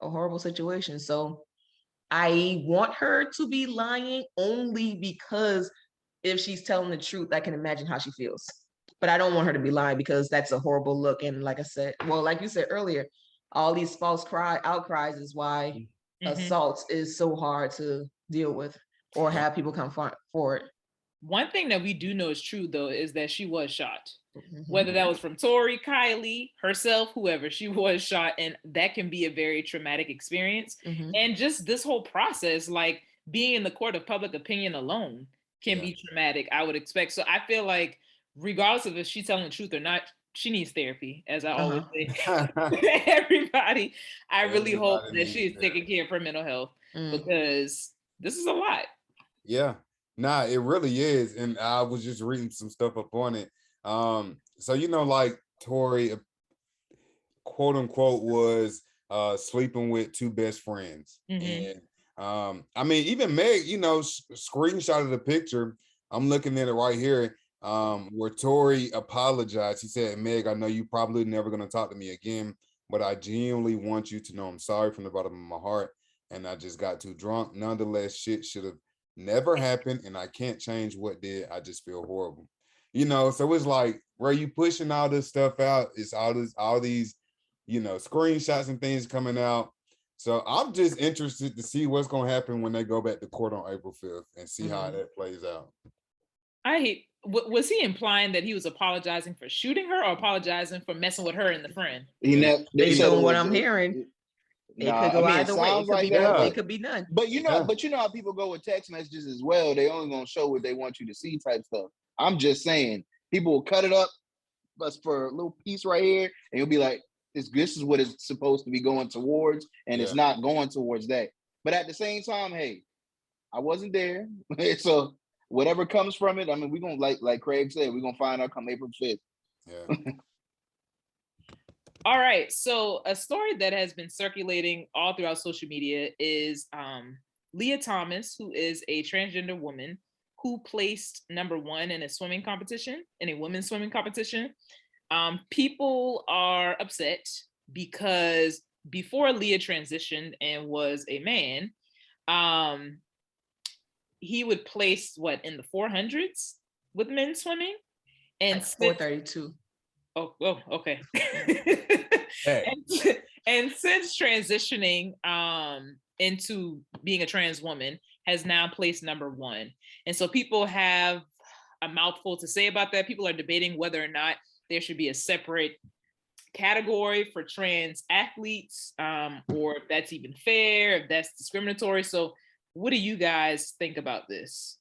a horrible situation. So I want her to be lying only because if she's telling the truth, I can imagine how she feels. But I don't want her to be lying, because that's a horrible look. And like I said, well, like you said earlier, all these false outcries is why assaults is so hard to deal with or have people come forward. One thing that we do know is true, though, is that she was shot. Whether that was from Tory, Kylie, herself, whoever, she was shot. And that can be a very traumatic experience. And just this whole process, like being in the court of public opinion alone, can be traumatic, I would expect. So I feel like regardless of if she's telling the truth or not, she needs therapy, as I always say. Everybody, I really hope that she is taking care of her mental health, because this is a lot. Yeah. Nah, it really is. And I was just reading some stuff up on it. So, like Tory, quote unquote, was sleeping with 2 best friends. And I mean, even Meg, screenshotted the picture. I'm looking at it right here, where Tory apologized. He said, "Meg, I know you probably never going to talk to me again, but I genuinely want you to know I'm sorry from the bottom of my heart. And I just got too drunk. Nonetheless, shit should have never happened, and I can't change what did. I just feel horrible." So it's like, where you pushing all this stuff out, it's all these screenshots and things coming out. So I'm just interested to see what's going to happen when they go back to court on April 5th and see how that plays out. Was he implying that he was apologizing for shooting her, or apologizing for messing with her and the friend? Based on what I'm hearing, it could go either way. It could be both. It could be none. But you know how people go with text messages as well. They only gonna show what they want you to see, type stuff. I'm just saying, people will cut it up, but for a little piece right here, and you'll be like, "This is what it's supposed to be going towards," and it's not going towards that. But at the same time, hey, I wasn't there, so whatever comes from it, I mean, we're gonna like Craig said, we're gonna find out come April 5th. Yeah. All right, so a story that has been circulating all throughout social media is Leah Thomas, who is a transgender woman who placed #1 in a women's swimming competition. People are upset because before Leah transitioned and was a man, he would place in the 400s with men swimming. And Like 432. okay. Hey. and since transitioning into being a trans woman has now placed number one. And so people have a mouthful to say about that. People are debating whether or not there should be a separate category for trans athletes, or if that's even fair, if that's discriminatory. So what do you guys think about this?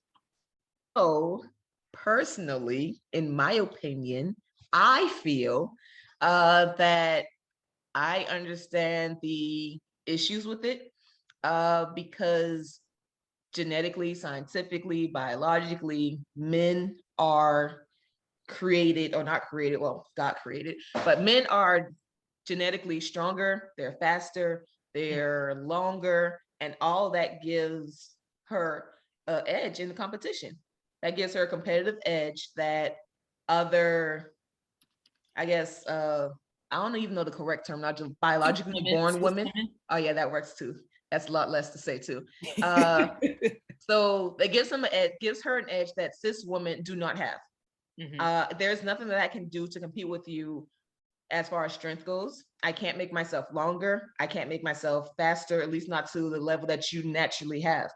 So personally, in my opinion, I feel that I understand the issues with it because genetically, scientifically, biologically, men are created or not created, well, God created, but men are genetically stronger, they're faster, they're longer, and all that gives her an edge in the competition. That gives her a competitive edge that other, I guess, I don't even know the correct term, not just biologically born women. Oh yeah, that works too. That's a lot less to say too. So it gives them gives her an edge that cis women do not have. There's nothing that I can do to compete with you as far as strength goes. I can't make myself longer. I can't make myself faster, at least not to the level that you naturally have.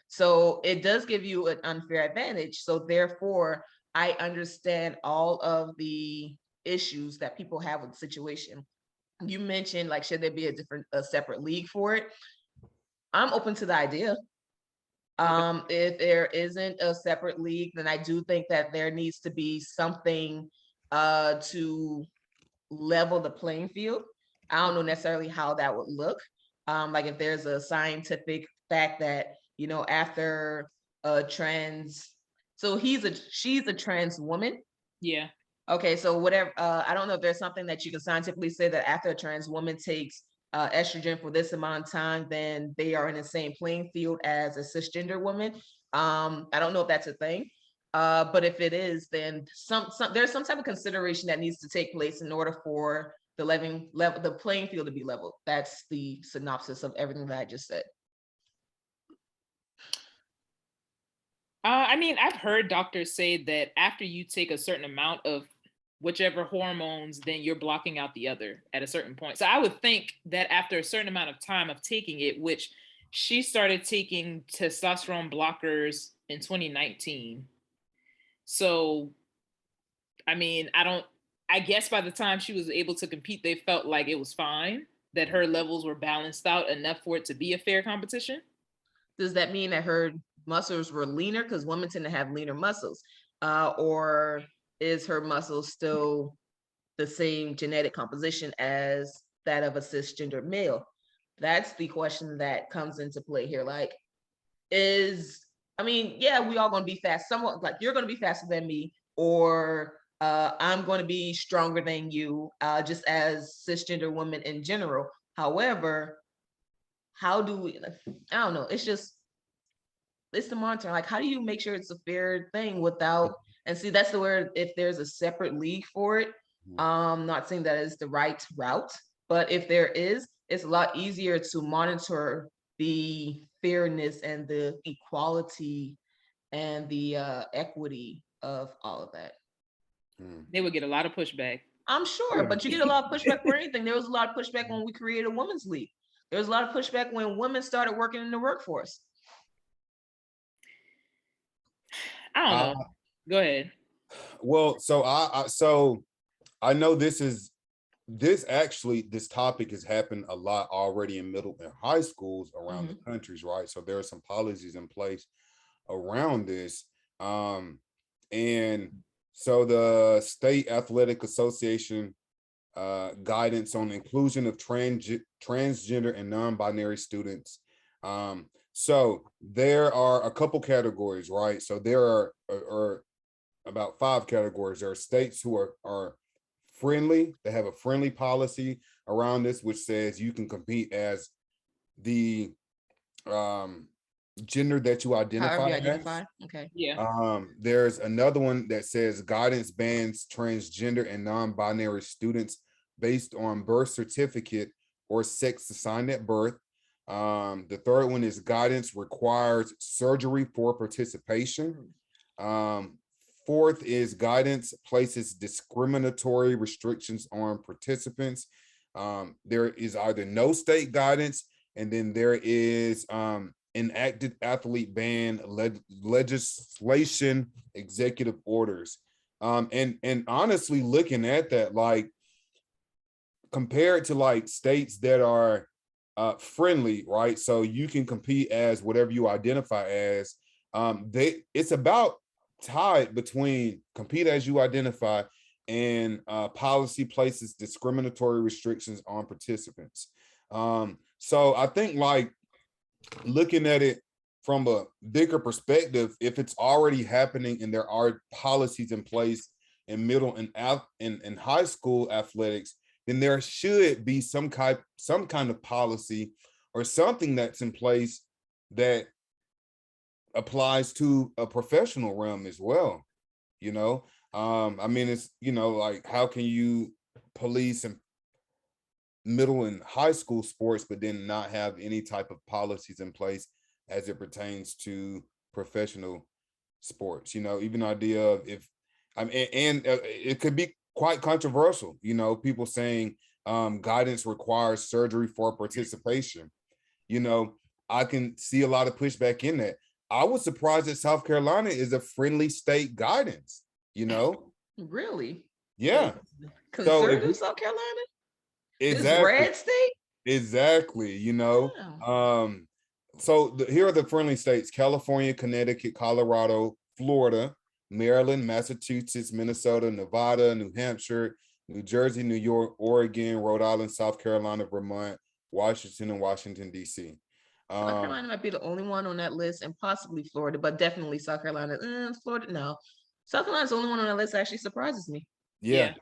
So it does give you an unfair advantage. So therefore, I understand all of the issues that people have with the situation. You mentioned, like, should there be a separate league for it? I'm open to the idea. If there isn't a separate league, then I do think that there needs to be something to level the playing field. I don't know necessarily how that would look. Like if there's a scientific fact that, you know, after a trans, so she's a trans woman. Yeah. Okay, so whatever, I don't know if there's something that you can scientifically say that after a trans woman takes estrogen for this amount of time, then they are in the same playing field as a cisgender woman. I don't know if that's a thing. But if it is, then there's some type of consideration that needs to take place in order for the playing field to be leveled. That's the synopsis of everything that I just said. I mean, I've heard doctors say that after you take a certain amount of whichever hormones, then you're blocking out the other at a certain point. So I would think that after a certain amount of time of taking it, which she started taking testosterone blockers in 2019. So, I mean, I guess by the time she was able to compete, they felt like it was fine, that her levels were balanced out enough for it to be a fair competition. Does that mean that her muscles were leaner? Because women tend to have leaner muscles. Or is her muscles still the same genetic composition as that of a cisgender male? That's the question that comes into play here. Like, I mean, yeah, we all gonna be fast. Someone like you're gonna be faster than me, or I'm going to be stronger than you, just as cisgender women in general. However, how do we? I don't know. It's the monitoring. Like, how do you make sure it's a fair thing without? And see, that's the word. If there's a separate league for it, not saying that is the right route, but if there is, it's a lot easier to monitor the fairness and the equality and the equity of all of that. They would get a lot of pushback. I'm sure, but you get a lot of pushback for anything. There was a lot of pushback when we created a women's league. There was a lot of pushback when women started working in the workforce. I don't know. Go ahead. Well, so I know this topic has happened a lot already in middle and high schools around the countries, right? So there are some policies in place around this. And so the State Athletic Association guidance on inclusion of transgender and non-binary students. So there are a couple categories, right? So there are about 5 categories. There are states who are friendly. They have a friendly policy around this, which says you can compete as the gender that you identify as. Okay. Yeah. There's another one that says guidance bans transgender and non-binary students based on birth certificate or sex assigned at birth. The third one is guidance requires surgery for participation. fourth is guidance places discriminatory restrictions on participants. There is either no state guidance, and then there is enacted athlete ban legislation, executive orders. And honestly, looking at that, like compared to like states that are friendly, right? So you can compete as whatever you identify as. It's about tied between compete as you identify and policy places discriminatory restrictions on participants. So I think like looking at it from a bigger perspective, if it's already happening and there are policies in place in middle and high school athletics, then there should be some kind of policy or something that's in place that applies to a professional realm as well. You know, I mean, it's, you know, like how can you police and middle and high school sports, but then not have any type of policies in place as it pertains to professional sports? You know, even idea of if I mean, and it could be quite controversial. You know, people saying guidance requires surgery for participation. You know, I can see a lot of pushback in that. I was surprised that South Carolina is a friendly state guidance. You know, Really? yeah. Conservative South Carolina? Exactly. This red state? Exactly. You know, Wow. So here are the friendly states: California, Connecticut, Colorado, Florida, Maryland, Massachusetts, Minnesota, Nevada, New Hampshire, New Jersey, New York, Oregon, Rhode Island, South Carolina, Vermont, Washington, and Washington, D.C. South Carolina might be the only one on that list, and possibly Florida, but definitely South Carolina. Florida, no. South Carolina's the only one on that list that actually surprises me. Yeah.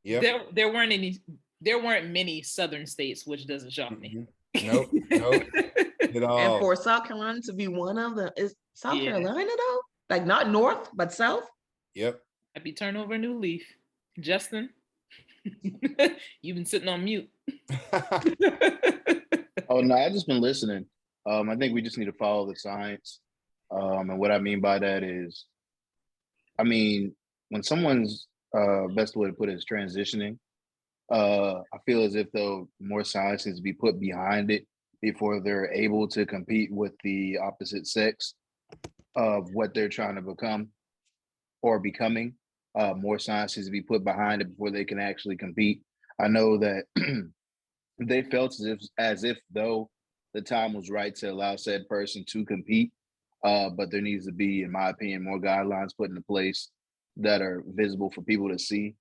There weren't many southern states, which doesn't shock me. Nope. At all. And for South Carolina to be one of them, is South Carolina though? Like not North, but South? Yep. I'd be turning over a new leaf. Justin, you've been sitting on mute. Oh no, I've just been listening. I think we just need to follow the science. And what I mean by that is, I mean, when someone's best way to put it is transitioning, I feel as if though more science needs to be put behind it before they're able to compete with the opposite sex of what they're trying to become or becoming. More science needs to be put behind it before they can actually compete. I know that they felt as if though the time was right to allow said person to compete, but there needs to be, in my opinion, more guidelines put into place that are visible for people to see.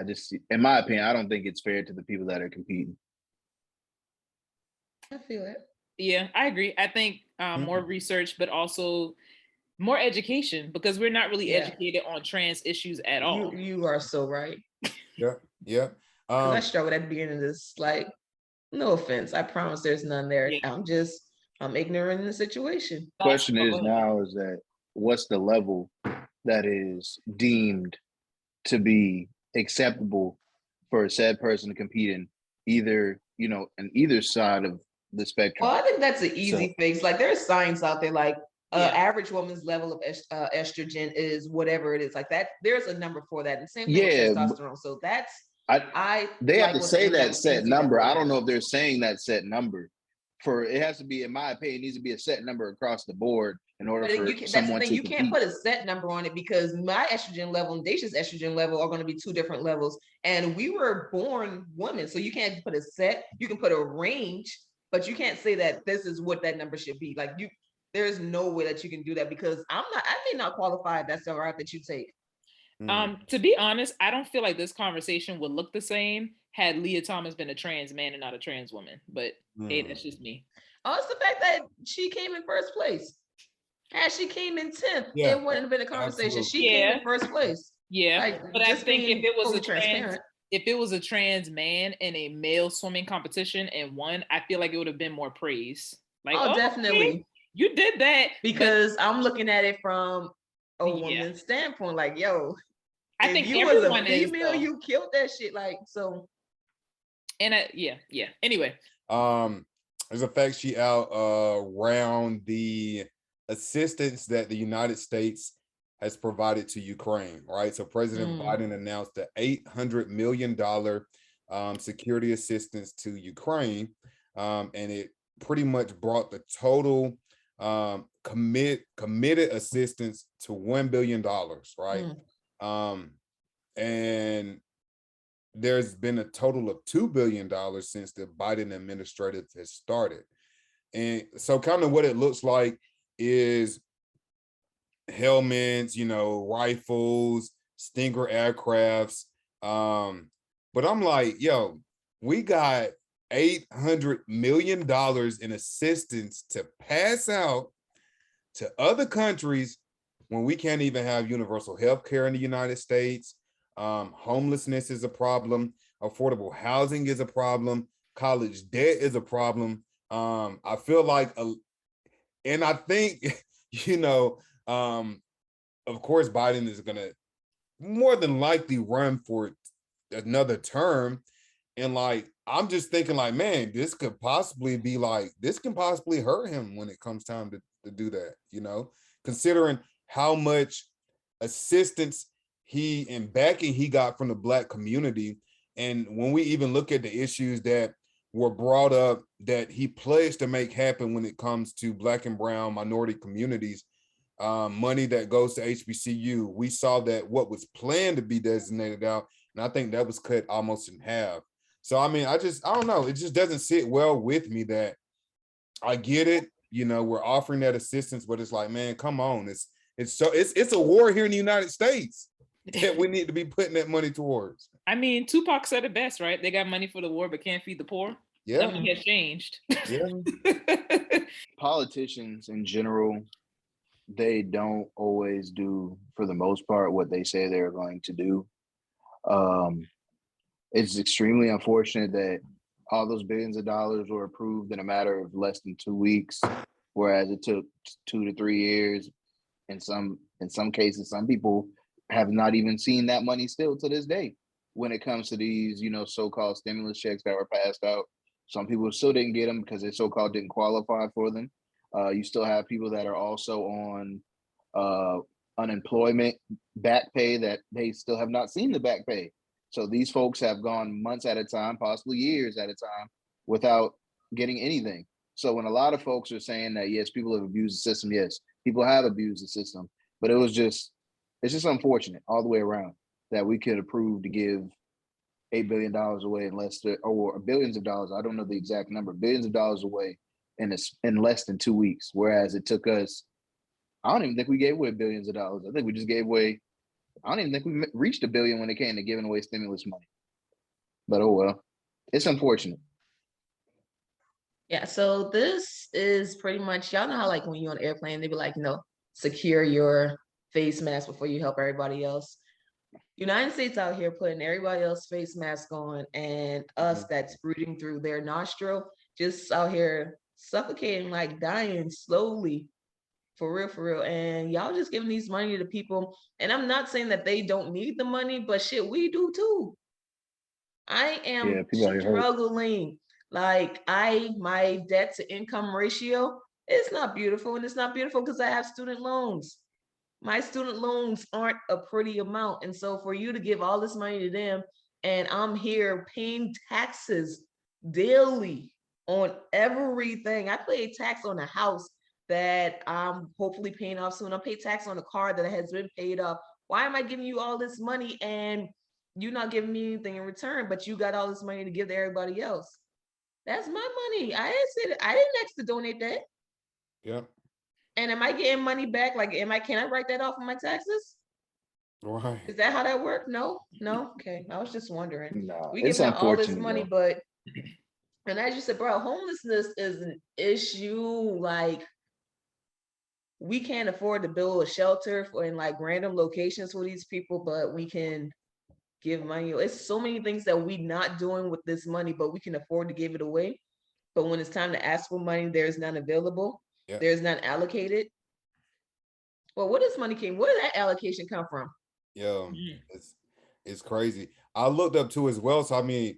Just in my opinion, I don't think it's fair to the people that are competing. I feel it. Yeah, I agree. I think more research, but also more education, because we're not really educated on trans issues at all. You are so right. Yeah. I struggled at the beginning of this. Like, no offense, I promise there's none there. Yeah. I'm ignorant in the situation. Question is now is that what's the level that is deemed to be acceptable for a said person to compete in either, you know, in either side of the spectrum? Well, I think that's an easy fix. Like there's science out there, like average woman's level of estrogen is whatever it is. Like that, there's a number for that. And same thing with testosterone. So that's they have to say that set number. I don't know if they're saying that set number. For it has to be, in my opinion, it needs to be a set number across the board in order for someone to compete. You can't put a set number on it because my estrogen level and Dashia's estrogen level are going to be two different levels. And we were born women, so you can't put a set. You can put a range, but you can't say that this is what that number should be. Like there is no way that you can do that because I may not qualify if that's the route that you take. To be honest, I don't feel like this conversation would look the same had Leah Thomas been a trans man and not a trans woman. But hey, that's just me. Oh, it's the fact that she came in first place. As she came in 10th, it wouldn't have been a conversation. Absolutely. She came in first place. Yeah, like, but I think if it was a trans man in a male swimming competition and won, I feel like it would have been more praise. Like, oh definitely, okay, you did that. Because I'm looking at it from a woman's standpoint. Like, yo, I think you was a female, you killed that shit. Like, so. And yeah. Anyway, there's a fact sheet out around the assistance that the United States has provided to Ukraine, right? So President Biden announced the $800 million security assistance to Ukraine, and it pretty much brought the total committed assistance to $1 billion, right? And there's been a total of $2 billion since the Biden administration has started. And so kind of what it looks like is helmets, you know, rifles, Stinger aircrafts. But I'm like, yo, we got $800 million in assistance to pass out to other countries when we can't even have universal health care in the United States. Homelessness is a problem. Affordable housing is a problem. College debt is a problem. I feel like, and I think, you know, of course, Biden is going to more than likely run for another term. And like, I'm just thinking like, man, this could possibly be like, this can possibly hurt him when it comes time to do that, you know, considering how much assistance and backing he got from the Black community. And when we even look at the issues that were brought up that he pledged to make happen when it comes to Black and brown minority communities, money that goes to HBCU, we saw that what was planned to be designated out, and I think that was cut almost in half. So, I mean, I don't know. It just doesn't sit well with me that I get it. You know, we're offering that assistance, but it's like, man, come on. It's a war here in the United States that we need to be putting that money towards. I mean, Tupac said it best, right? They got money for the war, but can't feed the poor. Yeah. Something has changed. Yeah. Politicians in general, they don't always do, for the most part, what they say they're going to do. It's extremely unfortunate that all those billions of dollars were approved in a matter of less than 2 weeks, whereas it took 2 to 3 years. In some cases, some people have not even seen that money still to this day. When it comes to these, you know, so-called stimulus checks that were passed out, some people still didn't get them because they so-called didn't qualify for them. You still have people that are also on unemployment back pay that they still have not seen the back pay. So these folks have gone months at a time, possibly years at a time, without getting anything. So when a lot of folks are saying that, yes, people have abused the system, yes, people have abused the system, but it's just unfortunate all the way around that we could approve to give $8 billion away or billions of dollars. I don't know the exact number, billions of dollars away in less than 2 weeks. Whereas it took us, I don't even think we gave away billions of dollars. I think we just gave away, I don't even think we reached $1 billion when it came to giving away stimulus money. But oh well, it's unfortunate. Yeah, so this is pretty much, y'all know how like when you're on an airplane, they be like, you know, secure your face mask before you help everybody else. United States out here putting everybody else's face mask on, and us that's breathing through their nostril, just out here suffocating, like dying slowly. For real. And y'all just giving these money to people. And I'm not saying that they don't need the money, but shit, we do too. I am struggling. Like my debt to income ratio, it's not beautiful. And it's not beautiful because I have student loans. My student loans aren't a pretty amount. And so for you to give all this money to them, and I'm here paying taxes daily on everything. I pay tax on the house that I'm hopefully paying off soon. I pay tax on a car that has been paid off. Why am I giving you all this money and you're not giving me anything in return, but you got all this money to give to everybody else? That's my money. I didn't ask to donate that. Yeah. And am I getting money back? Like, can I write that off on my taxes? Right. Is that how that works? No. Okay. I was just wondering. No, We give them all this money, but, and as you said, bro, homelessness is an issue. Like, we can't afford to build a shelter in like random locations for these people, but we can give money. It's so many things that we're not doing with this money, but we can afford to give it away. But when it's time to ask for money, there's none available. Yep. There's none allocated. Well, where does money came? Where did that allocation come from? Yeah, it's crazy. I looked up too as well. So I mean,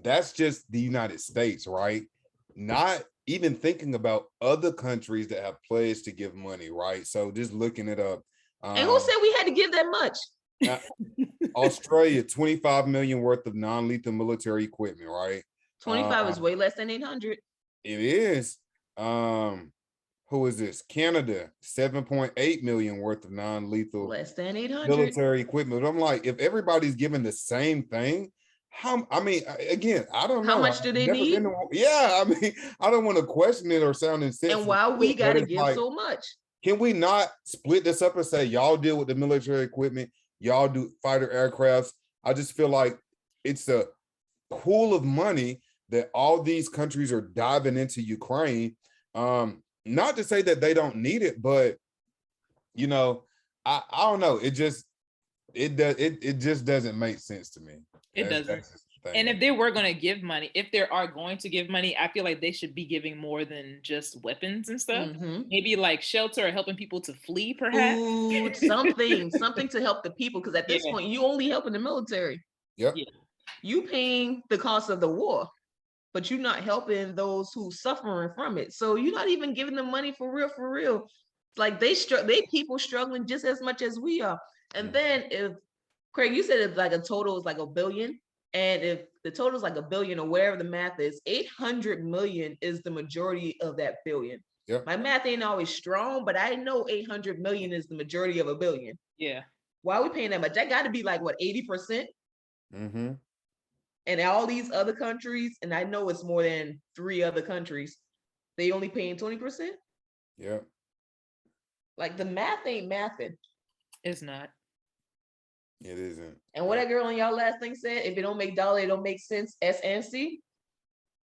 that's just the United States, right? Not even thinking about other countries that have pledged to give money, right? So just looking it up, And who said we had to give that much? Australia, 25 million worth of non-lethal military equipment, right? 25 is way less than 800. It is. Who is this? Canada, 7.8 million worth of non-lethal Less than 800 military equipment. I'm like, if everybody's giving the same thing, again, I don't know. How much do they need? I mean, I don't want to question it or sound insensitive. And why we got to give like, so much? Can we not split this up and say, y'all deal with the military equipment, y'all do fighter aircrafts? I just feel like it's a pool of money that all these countries are diving into Ukraine. Not to say that they don't need it, but you know, I don't know. It just doesn't make sense to me. It doesn't. And if they were going to give money, if they are going to give money, I feel like they should be giving more than just weapons and stuff. Maybe like shelter or helping people to flee, perhaps. Food, something to help the people. Because at this point, you only helping the military. Yep. Yeah. You paying the cost of the war, but you're not helping those who suffering from it. So you're not even giving them money for real, for real. It's like they people struggling just as much as we are. And then if Craig, you said it's like a total is like $1 billion. And if the total is like $1 billion or wherever the math is, 800 million is the majority of that billion. Yep. My math ain't always strong, but I know 800 million is the majority of $1 billion. Yeah. Why are we paying that much? That got to be like what, 80%? Mm-hmm. And all these other countries, and I know it's more than 3 other countries, they only paying 20%? Yeah. Like the math ain't mathing. It's not. It isn't. And what that girl on y'all last thing said, if it don't make dollar, it don't make sense. S and C.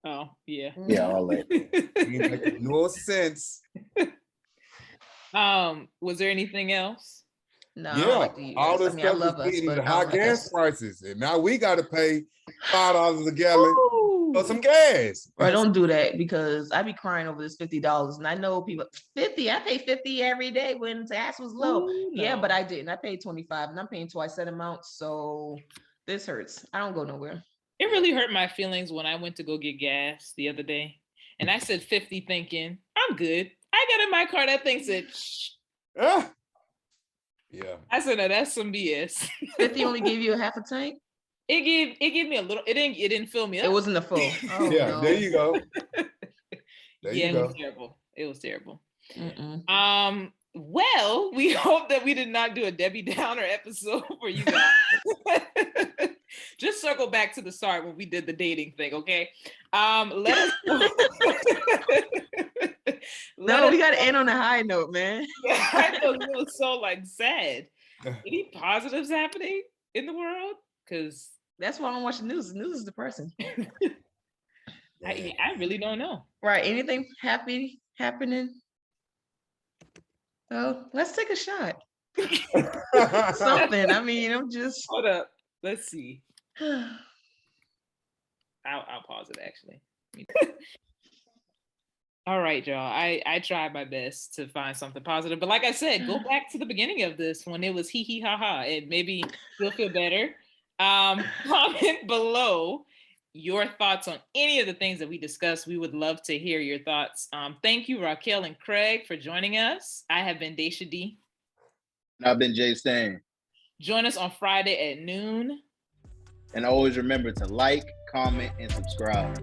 Oh, yeah. Yeah, all that. It makes no sense. Was there anything else? No, Yeah, I like the US. all this I stuff love is us, leading but to I high don't like gas us. prices, and now we got to pay $5 a gallon Ooh. for some gas. Bro, don't do that because I be crying over this $50, and I know people 50. I pay 50 every day when gas was low. Ooh, Yeah, no. but I didn't. I paid 25, and I'm paying twice that amount. So this hurts. I don't go nowhere. It really hurt my feelings when I went to go get gas the other day. And I said 50 thinking, I'm good. I got in my car, that thing said, shh. Ah. Yeah. I said, no, that's some BS. 50 only gave you a half a tank? It gave me a little, it didn't fill me up. It wasn't a full. Oh, Yeah, no. there you go. There Yeah, you go. it was terrible. It was terrible. Mm-mm. Well, we hope that we did not do a Debbie Downer episode for you guys. Just circle back to the start when we did the dating thing, okay? Let us No, we got to end on a high note, man. Yeah, I know, it was so like sad. Any positives happening in the world? Because That's why I don't watch the news. The news is depressing. I really don't know. Right. Anything happy happening? Oh, let's take a shot. Something. I mean, I'm just. Hold up. Let's see. I'll pause it actually. All right, y'all. I tried my best to find something positive, but like I said, go back to the beginning of this when it was hee hee ha ha, and maybe you'll feel better. Comment below your thoughts on any of the things that we discussed. We would love to hear your thoughts. Thank you, Raquel and Craig, for joining us. I have been Dashia D. I've been Jay Stain. Join us on Friday at noon. And always remember to like, comment, and subscribe.